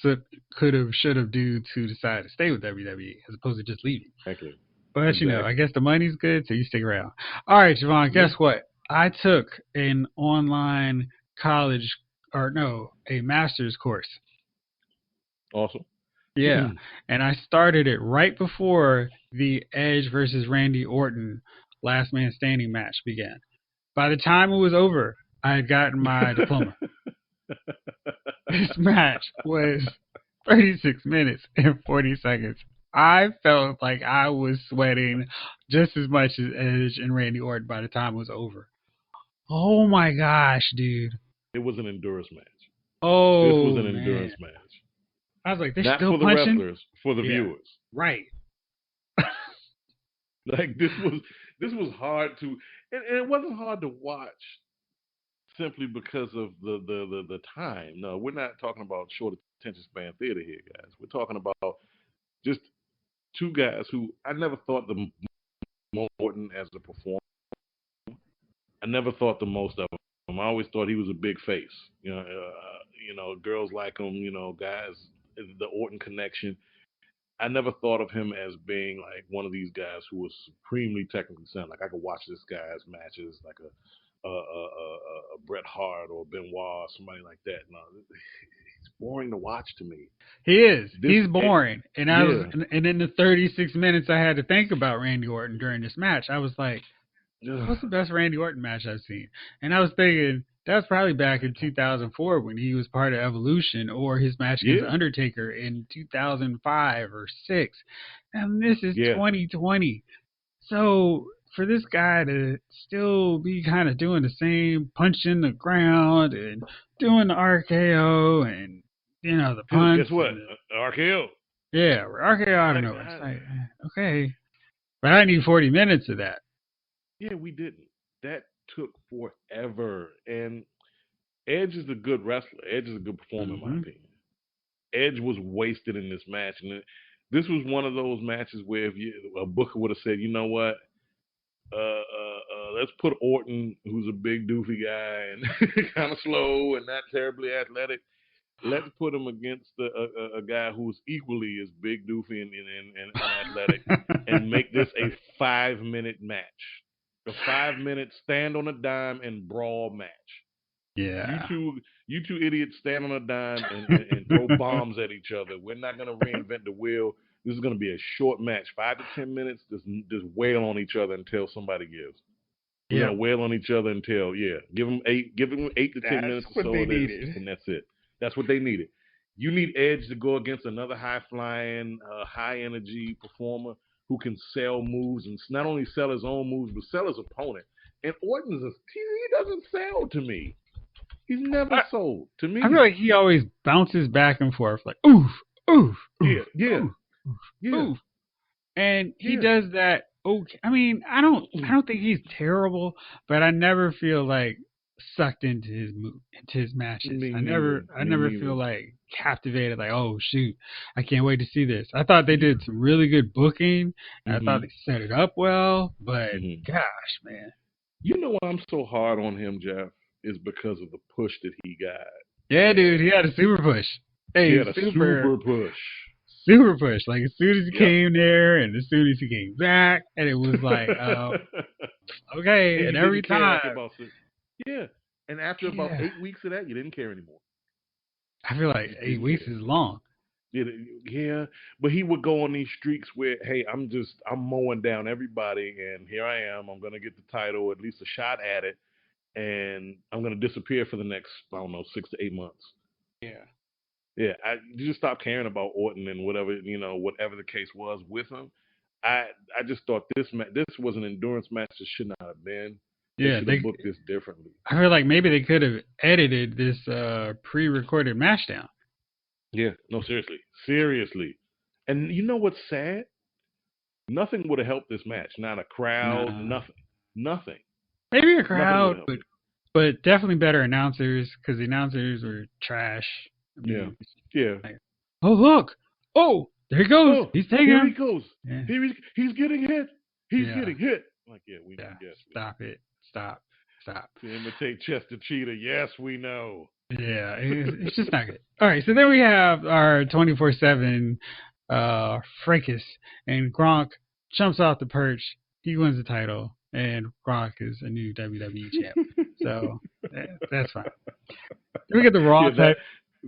could have, should have dudes who decide to stay with WWE as opposed to just leaving. Exactly. But I Exactly. guess the money's good, so you stick around. All right, Javon, Yeah. guess what? I took an online college, or no, a master's course. Awesome. Yeah, and I started it right before the Edge versus Randy Orton Last Man Standing match began. By the time it was over, I had gotten my diploma. This match was 36 minutes and 40 seconds. I felt like I was sweating just as much as Edge and Randy Orton by the time it was over. Oh my gosh, dude. It was an endurance match. This was Oh an man. endurance match. I was like, they're Not still for the punching? wrestlers, for the Yeah, viewers. right. Like this was hard to, and it wasn't hard to watch simply because of the time. No, we're not talking about short attention span theater here, guys. We're talking about just two guys who I never thought the most important as a performer. I never thought the most of him. I always thought he was a big face. Girls like him. Guys, the Orton connection. I never thought of him as being like one of these guys who was supremely technically sound. Like I could watch this guy's matches, like a Bret Hart or Benoit, or somebody like that. No, it's boring to watch to me. He is. This, He's boring. And I was yeah, and in the 36 minutes I had to think about Randy Orton during this match, I was like, ugh, what's the best Randy Orton match I've seen? And I was thinking that was probably back in 2004 when he was part of Evolution, or his match against yeah, Undertaker in 2005 or six. And this is yeah, 2020. So for this guy to still be kind of doing the same punch in the ground and doing the RKO and the Guess punts what? and the, RKO. yeah, RKO out of Like, nowhere. It's like, okay, but I need 40 minutes of that. yeah, we didn't. That took forever. And Edge is a good wrestler. Edge is a good performer, in my Hmm. opinion. Edge was wasted in this match, and this was one of those matches where if a booker would have said, you know what, let's put Orton, who's a big doofy guy and kind of slow and not terribly athletic. Let's put him against a guy who's equally as big, doofy, and unathletic, and make this a 5 minute match, a 5 minute stand on a dime and brawl match. You Yeah. two, you two idiots stand on a dime and throw bombs at each other. We're not gonna reinvent the wheel. This is gonna be a short match, 5 to 10 minutes. Just wail on each other until somebody gives. We're gonna Yep. wail on each other until give them 8 to 10 minutes That's or what so they of this, needed. and that's it. That's what they needed. You need Edge to go against another high flying, high energy performer who can sell moves and not only sell his own moves but sell his opponent. And he doesn't sell to me. He's never I, sold to I feel me. like he always bounces back and forth like oof, oof, oof, Yeah, yeah, oof, yeah, oof. And he yeah. does that okay. I mean, I don't think he's terrible, but I never feel like sucked into his matches. Me I neither. never I Me never neither. feel like captivated like, oh shoot, I can't wait to see this. I thought they Yeah. did some really good booking. I thought Mhm. they set it up well, but Mhm. gosh, man. You know why I'm so hard on him, Jeff? Is because of the push that he got. Yeah, dude, he And had a super push. he Hey, had a super super push. super push. Like as soon as he Yep. came there and as soon as he came back, and it was like, okay, And you and every didn't care time, after about 6. Yeah. And after about yeah. 8 weeks of that, you didn't care anymore. I feel You like just 8 didn't weeks care. is long. Yeah, yeah, but he would go on these streaks where, hey, I'm mowing down everybody, and here I am. I'm gonna get the title, at least a shot at it, and I'm gonna disappear for the next, I don't know, 6 to 8 months. Yeah. Yeah, I you just stopped caring about Orton and whatever whatever the case was with him. I I just thought this was an endurance match that should not have been. They Yeah, should have booked this differently. I feel like maybe they could have edited this pre-recorded match down. Yeah, no, seriously, seriously. And you know what's sad? Nothing would have helped this match. Not a crowd, Nah. nothing, nothing, Maybe a nothing would crowd, have helped. but definitely better announcers because the announcers were trash. I Yeah, mean, yeah. like, oh look, oh there he goes, Oh, he's taking here he him. goes. Yeah, He's getting hit. He's yeah, getting hit. Like, yeah, yeah. yes, we know. Stop it, stop. To imitate Chester Cheetah, yes, we know. Yeah, it's just not good. All right, so then we have our 24/7 fracas, and Gronk jumps off the perch. He wins the title, and Gronk is a new WWE champ. So that's fine. Then we get the Raw Yeah, tag.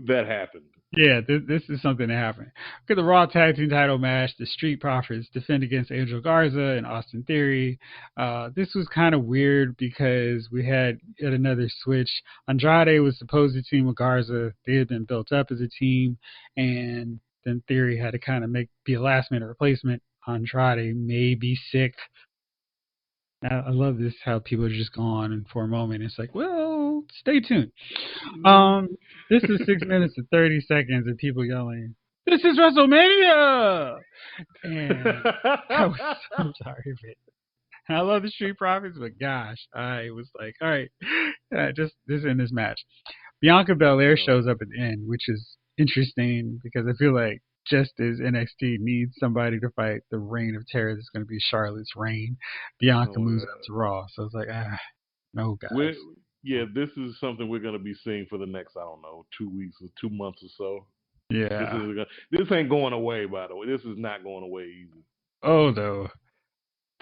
that happened. Yeah, this is something that happened. We get the Raw tag team title match. The Street Profits defend against Angel Garza and Austin Theory. This was kind of weird because we had yet another switch. Andrade was supposed to team with Garza. They had been built up as a team, and then Theory had to kind of be a last minute replacement. Andrade may be sick. I love this how people are just gone and for a moment it's like, well, stay tuned. This is 6 minutes and 30 seconds of people yelling, "This is WrestleMania!" And I was so tired of it. And I love the Street Profits, but gosh, I was like, all right, just this in this match. Bianca Belair shows up at the end, which is interesting because I feel like just as NXT needs somebody to fight the Reign of Terror that's going to be Charlotte's reign, Bianca moves up to Raw. So it's like, no, guys. Yeah, this is something we're gonna be seeing for the next, I don't know, 2 weeks or 2 months or so. Yeah. This ain't going away, by the way. This is not going away easy. Oh, no.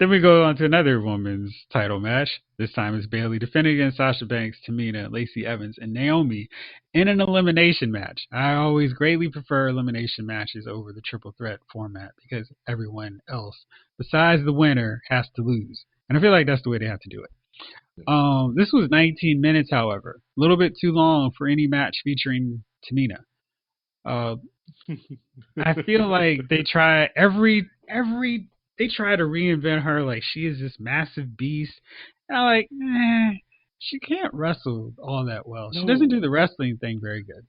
Then we go on to another women's title match. This time it's Bayley defending against Sasha Banks, Tamina, Lacey Evans, and Naomi in an elimination match. I always greatly prefer elimination matches over the triple threat format because everyone else besides the winner has to lose. And I feel like that's the way they have to do it. This was 19 minutes, however. A little bit too long for any match featuring Tamina. Uh, I feel like they try they try to reinvent her like she is this massive beast. And I'm like, she can't wrestle all that well. She doesn't do the wrestling thing very good.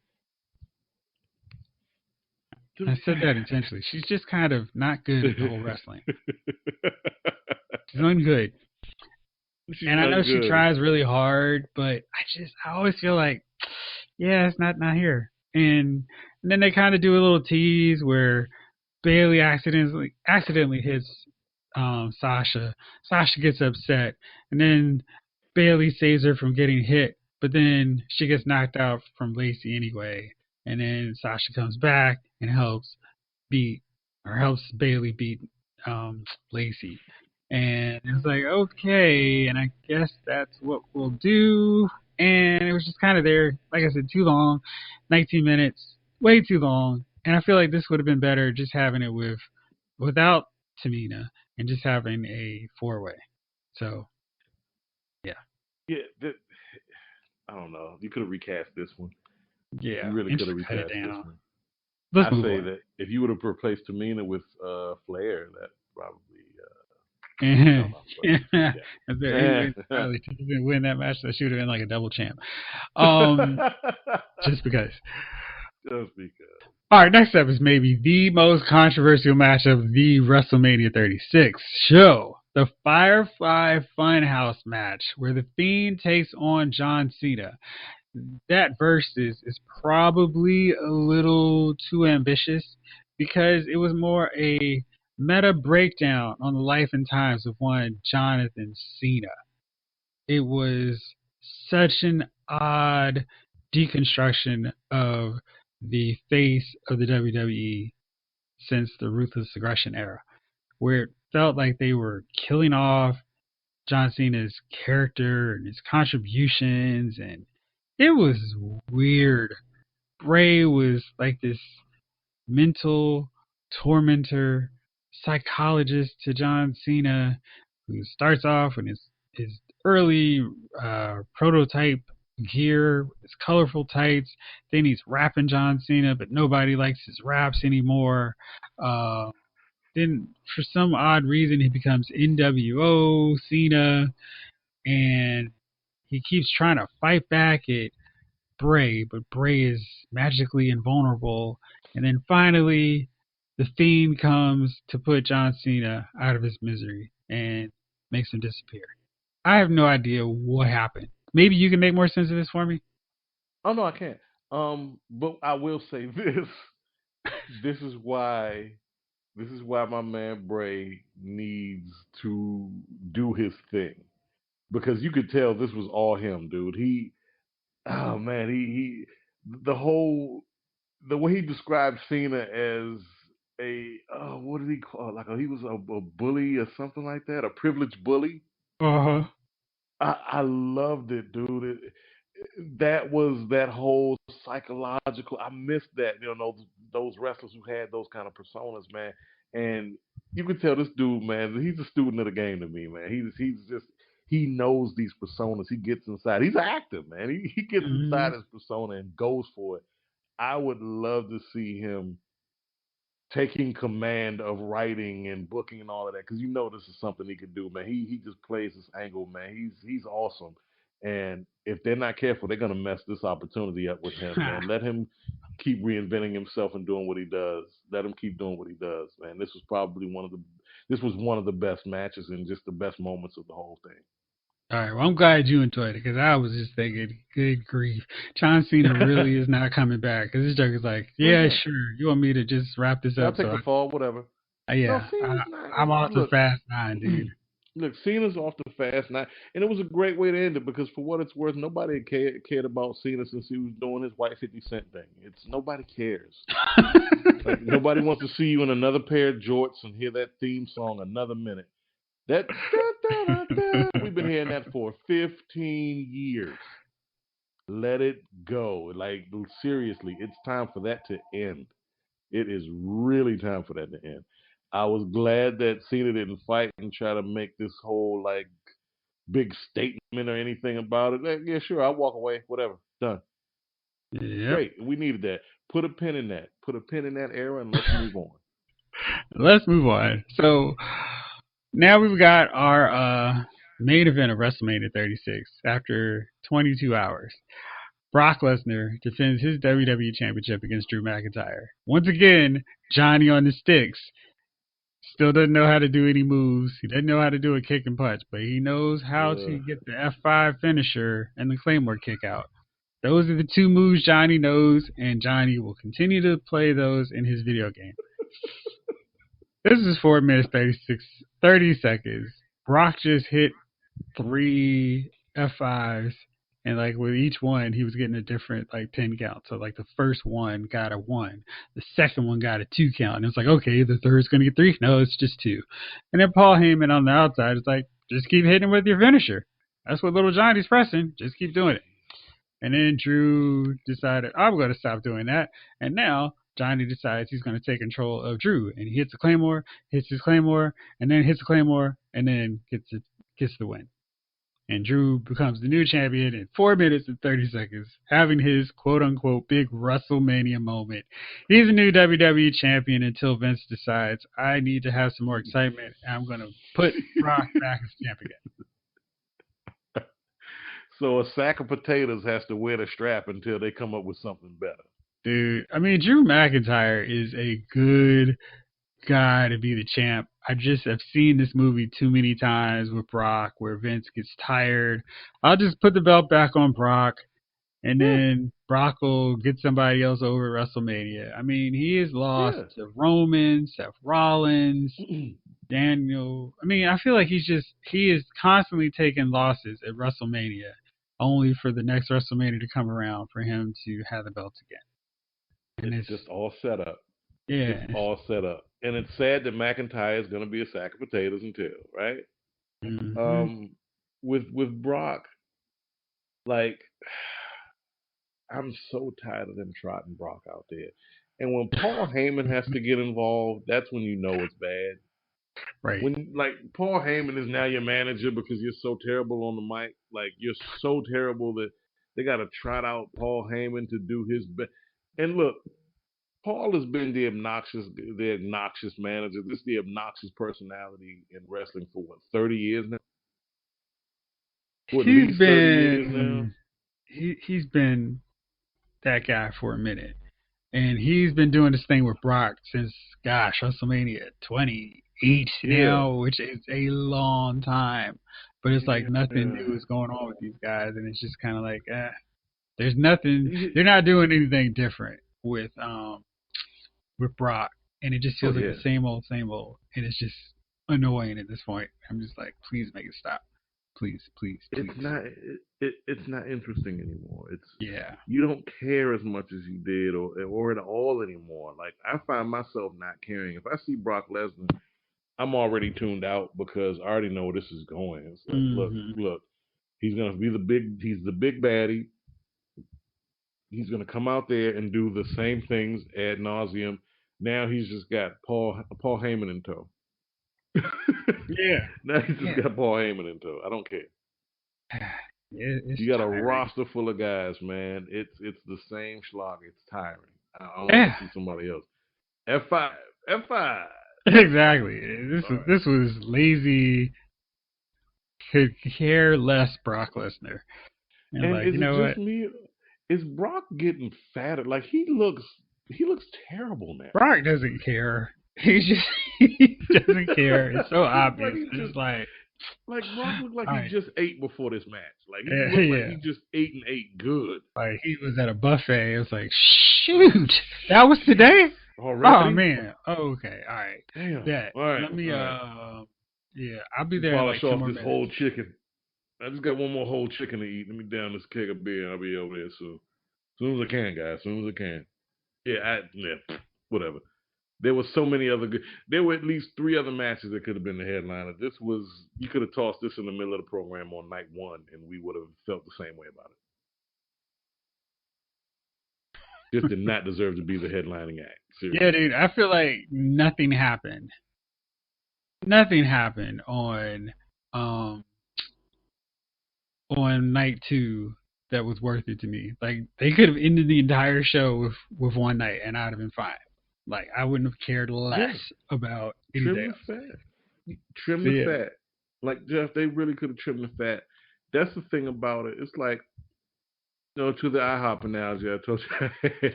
I said that intentionally. She's just kind of not good at the whole wrestling. She's ungood. And I know she tries really hard, but I always feel like, yeah, it's not here. And then they kind of do a little tease where Bayley accidentally hits Sasha. Sasha gets upset, and then Bayley saves her from getting hit, but then she gets knocked out from Lacey anyway. And then Sasha comes back and helps Bayley beat Lacey. And it's like, okay, and I guess that's what we'll do. And it was just kind of there, like I said, too long, 19 minutes, way too long. And I feel like this would have been better just having it without Tamina and just having a four-way. So, yeah. Yeah, I don't know. You could have recast this one. Yeah, you really could have cut it recast this down. one. Let's I move say on. that if you would have replaced Tamina with Flair, that probably. Probably didn't win that match, so she would have been like a double champ. Just because. Just because. All right, next up is maybe the most controversial match of the WrestleMania 36 show. The Firefly Funhouse match, where The Fiend takes on John Cena. That versus is probably a little too ambitious because it was more a meta breakdown on the life and times of one Jonathan Cena. It was such an odd deconstruction of the face of the WWE since the Ruthless Aggression era, where it felt like they were killing off John Cena's character and his contributions, and it was weird. Bray was like this mental tormentor, psychologist to John Cena, who starts off and is early prototype gear, his colorful tights. Then he's rapping John Cena, but nobody likes his raps anymore. Uh, then, for some odd reason, he becomes NWO Cena, and he keeps trying to fight back at Bray, but Bray is magically invulnerable. And then finally, the Fiend comes to put John Cena out of his misery and makes him disappear. I have no idea what happened. Maybe you can make more sense of this for me. Oh no, I can't. But I will say this. This is why my man Bray needs to do his thing. Because you could tell this was all him, dude. Oh man, the whole the way he described Cena as a what did he call it? Like he was a bully or something like that, a privileged bully. Uh huh. I loved it, dude. That was that whole psychological. I missed that. Those wrestlers who had those kind of personas, man. And you can tell this dude, man, he's a student of the game to me, man. He's just he knows these personas. He gets inside. He's an actor, man. He gets Hmm. inside his persona and goes for it. I would love to see him taking command of writing and booking and all of that because this is something he could do, man. He just plays this angle, man. He's awesome, and if they're not careful, they're gonna mess this opportunity up with him, man. Let him keep reinventing himself and doing what he does. Let him keep doing what he does, man. This was one of the best matches and just the best moments of the whole thing. All right. Well, I'm glad you enjoyed it because I was just thinking, good grief, John Cena really is not coming back. Because this joke is like, No, he's yeah, not. sure, you want me to just wrap this I'll up? take the fall, whatever. No, Yeah, Cena's not. I'm off the Look, fast nine, dude. look, Cena's off the fast night, and it was a great way to end it because, for what it's worth, nobody cared about Cena since he was doing his White 50 Cent thing. It's nobody cares. Like nobody wants to see you in another pair of jorts and hear that theme song another minute. That da, da, da, da, we've been hearing that for 15 years. Let it go. Like seriously, it's time for that to end. It is really time for that to end. I was glad that Cena didn't fight and try to make this whole like big statement or anything about it. Like, yeah, sure, I'll walk away. Whatever. Done. Yep. Great. We needed that. Put a pin in that. Put a pin in that era and let's move on. Let's move on. So now we've got our main event of WrestleMania 36 after 22 hours. Brock Lesnar defends his WWE Championship against Drew McIntyre. Once again, Johnny on the sticks. Still doesn't know how to do any moves. He doesn't know how to do a kick and punch, but he knows how to Ugh. get the F5 finisher and the Claymore kick out. Those are the two moves Johnny knows, and Johnny will continue to play those in his video game. This is 4 minutes 30 seconds. Brock just hit three F5s, and like with each one, he was getting a different like pin count. So like the first one got a 1, the second one got a 2 count, and it's like okay, the third's gonna get 3. No, it's just 2. And then Paul Heyman on the outside is like, just keep hitting with your finisher. That's what Little Johnny's pressing. Just keep doing it. And then Drew decided, I'm going to stop doing that. And now Johnny decides he's going to take control of Drew. And he hits a Claymore, hits his Claymore, and then hits a Claymore, and then gets the win. And Drew becomes the new champion in 4 minutes and 30 seconds, having his quote unquote big WrestleMania moment. He's a new WWE champion until Vince decides, I need to have some more excitement, and I'm going to put Brock back as champ again. So a sack of potatoes has to wear the strap until they come up with something better. Dude, I mean, Drew McIntyre is a good guy to be the champ. I just have seen this movie too many times with Brock where Vince gets tired. I'll just put the belt back on Brock, and Yeah, then Brock will get somebody else over at WrestleMania. I mean, he has lost yeah. to Roman, Seth Rollins, Daniel. I mean, I feel like he is constantly taking losses at WrestleMania, only for the next WrestleMania to come around for him to have the belts again. And It's it's just all set up. It's yeah. all set up. And it's sad that McIntyre is going to be a sack of potatoes until, right? Hmm. Um, with Brock, like I'm so tired of them trotting Brock out there. And when Paul Heyman has to get involved, that's when you know it's bad. Right. When like Paul Heyman is now your manager because you're so terrible on the mic, like you're so terrible that they got to trot out Paul Heyman to do his best. And look, Paul has been the obnoxious manager, the obnoxious personality in wrestling for what 30 years now, for at He's least 30 years now. been he's been that guy for a minute. And he's been doing this thing with Brock since, gosh, WrestleMania 28 Yeah, now, which is a long time. But it's like nothing yeah. new is going on with these guys, and it's just kind of like, there's nothing. He- They're not doing anything different with Brock, and it just oh feels like yeah, the same old, and it's just annoying at this point. I'm just like, please make it stop, please, please, it's please. it's not interesting anymore. It's Yeah. you don't care as much as you did or at all anymore. Like I find myself not caring. If I see Brock Lesnar, I'm already tuned out because I already know where this is going. It's like, Hmm. look, he's the big baddie. He's gonna come out there and do the same things ad nauseum. Now he's just got Paul Heyman in tow. Yeah. Now he's just Yeah. got Paul Heyman in tow. I don't care. It's You got a tiring. roster full of guys, man. It's the same schlock. It's tiring. I want Yeah. to see somebody else. F5, F5. Exactly. All right. This was lazy, could care less Brock Lesnar. And And like, is you it know just what? me? Is Brock getting fatter? Like he looks terrible now. Brock doesn't care. He doesn't care. It's so Like obvious. he It's just like, like Brock looked like all he right, just ate before this match. Like he yeah, looked like yeah. he just ate and ate good Like he was at a buffet. It's like, shoot, that was today. Oh already. man. Oh, okay. All right. Damn. That. All right. Let me. All right. Yeah, I'll be Let me there in polish like 10 off more this minutes. whole chicken. I just got one more whole chicken to eat. Let me down this keg of beer. I'll be over there soon. As soon as I can, guys. As soon as I can. Yeah, whatever. There were so many other good. There were at least three other matches that could have been the headliner. This was you could have tossed this in the middle of the program on night one, and we would have felt the same way about it. This did not deserve to be the headlining act. Yeah, Seriously. dude. I feel like nothing happened. Nothing happened um on night two that was worth it to me. Like they could have ended the entire show with one night, and I'd have been fine. Like I wouldn't have cared less Yeah, about trim anything the else. fat. Trim So the yeah. fat. Like Jeff, they really could have trimmed the fat. That's the thing about it. It's like to the IHOP analogy I told you.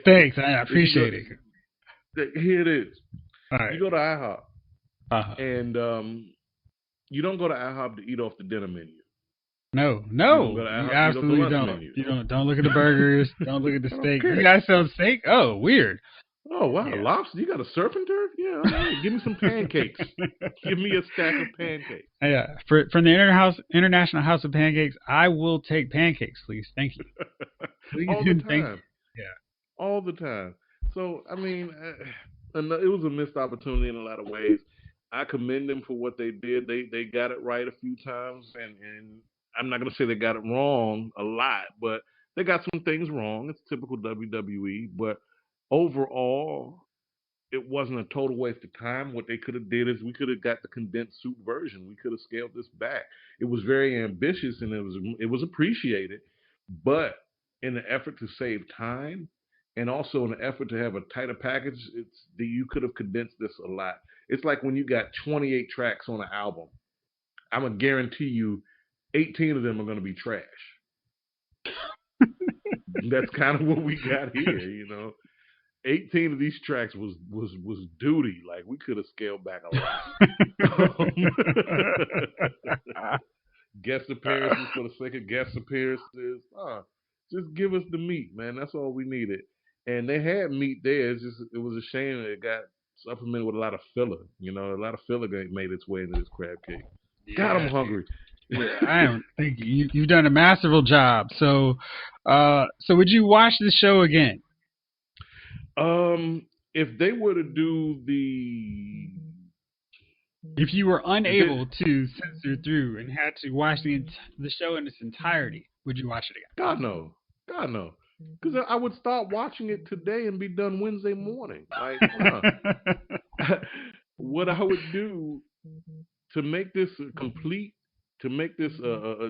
Thanks. I If you go, appreciate it. here it is. All You right. go to IHOP Uh, and you don't go to IHOP to eat off the dinner menu. no, You don't go no, to you IHOP to eat off the absolutely lunch don't. menu. You don't look at the burgers. Don't look at the I don't steak. You care. guys sell steak? Oh, weird. Oh wow, Yeah. lobster! You got a surf and turf? Yeah, all right. Give me some pancakes. Give me a stack of pancakes. Yeah. From the International House of Pancakes, I will take pancakes, please. Thank you. Please All the and thank you. time. Yeah. All the time. So I mean, it was a missed opportunity in a lot of ways. I commend them for what they did. They got it right a few times, and I'm not gonna say they got it wrong a lot, but they got some things wrong. It's typical WWE, but overall, it wasn't a total waste of time. What they could have did is we could have got the condensed soup version. We could have scaled this back. It was very ambitious and it was appreciated, but in the effort to save time and also in the effort to have a tighter package, you could have condensed this a lot. It's like when you got 28 tracks on an album. I'm gonna guarantee you, 18 of them are gonna be trash. That's kind of what we got here. 18 of these tracks was duty. Like we could have scaled back a lot. Guest appearances for the sake of guest appearances. Just give us the meat, man. That's all we needed. And they had meat there. It was a shame that it got supplemented with a lot of filler. A lot of filler made its way into this crab cake. God, I'm Yeah, dude. hungry. Yeah, I don't think you've done a masterful job. So would you watch the show again? If they were to do the If you were if they unable to censor through and had to watch the show in its entirety, would you watch it God no. God no. Because I would start watching it today and be done Wednesday morning. Like, again? what I would do to make this complete, to make this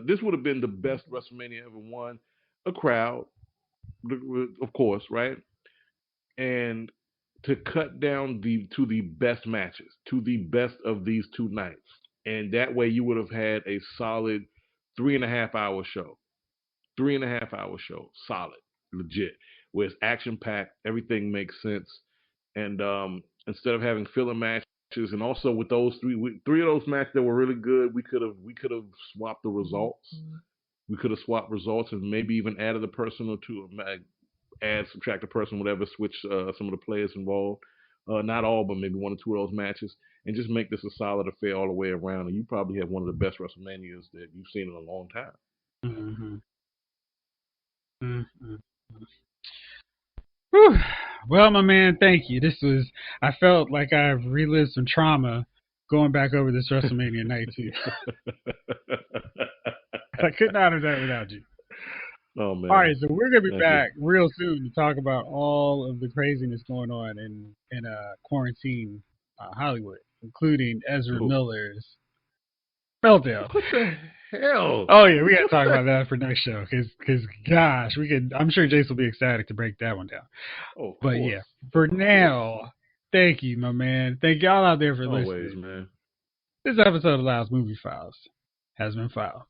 this would have been the best WrestleMania ever won. A crowd, of course, right? And to cut down the best matches, to the best of these two nights, and that way you would have had a solid 3.5 hour show, 3.5 hour show, solid, legit, where it's action packed, everything makes sense, and instead of having filler matches, and also with those three of those matches that were really good, we could have swapped the results. We could have swapped results and maybe even added a person or two, add, subtract a person, whatever, switch some of the players involved. Not all, but maybe one or two of those matches, and just make this a solid affair all the way around. And you probably have one of the best WrestleManias that you've seen in a long time. Mm-hmm. Mm-hmm. Whew. Well, my man, thank you. I felt like I've relived some trauma going back over this WrestleMania night too. I could not have done it without you. Oh All man, right, so we're gonna be thank you. back real soon to talk about all of the craziness going on in quarantine Hollywood, including Ezra Ooh, Miller's meltdown. what the hell? Oh yeah, we got to What's talk that? about that for next show because gosh, we could. I'm sure Jace will be ecstatic to break that one down. Oh, of But course, yeah, for of course. now, thank you, my man. Thank y'all out there for Always, listening. man. This episode of Lyle's Movie Files has been filed.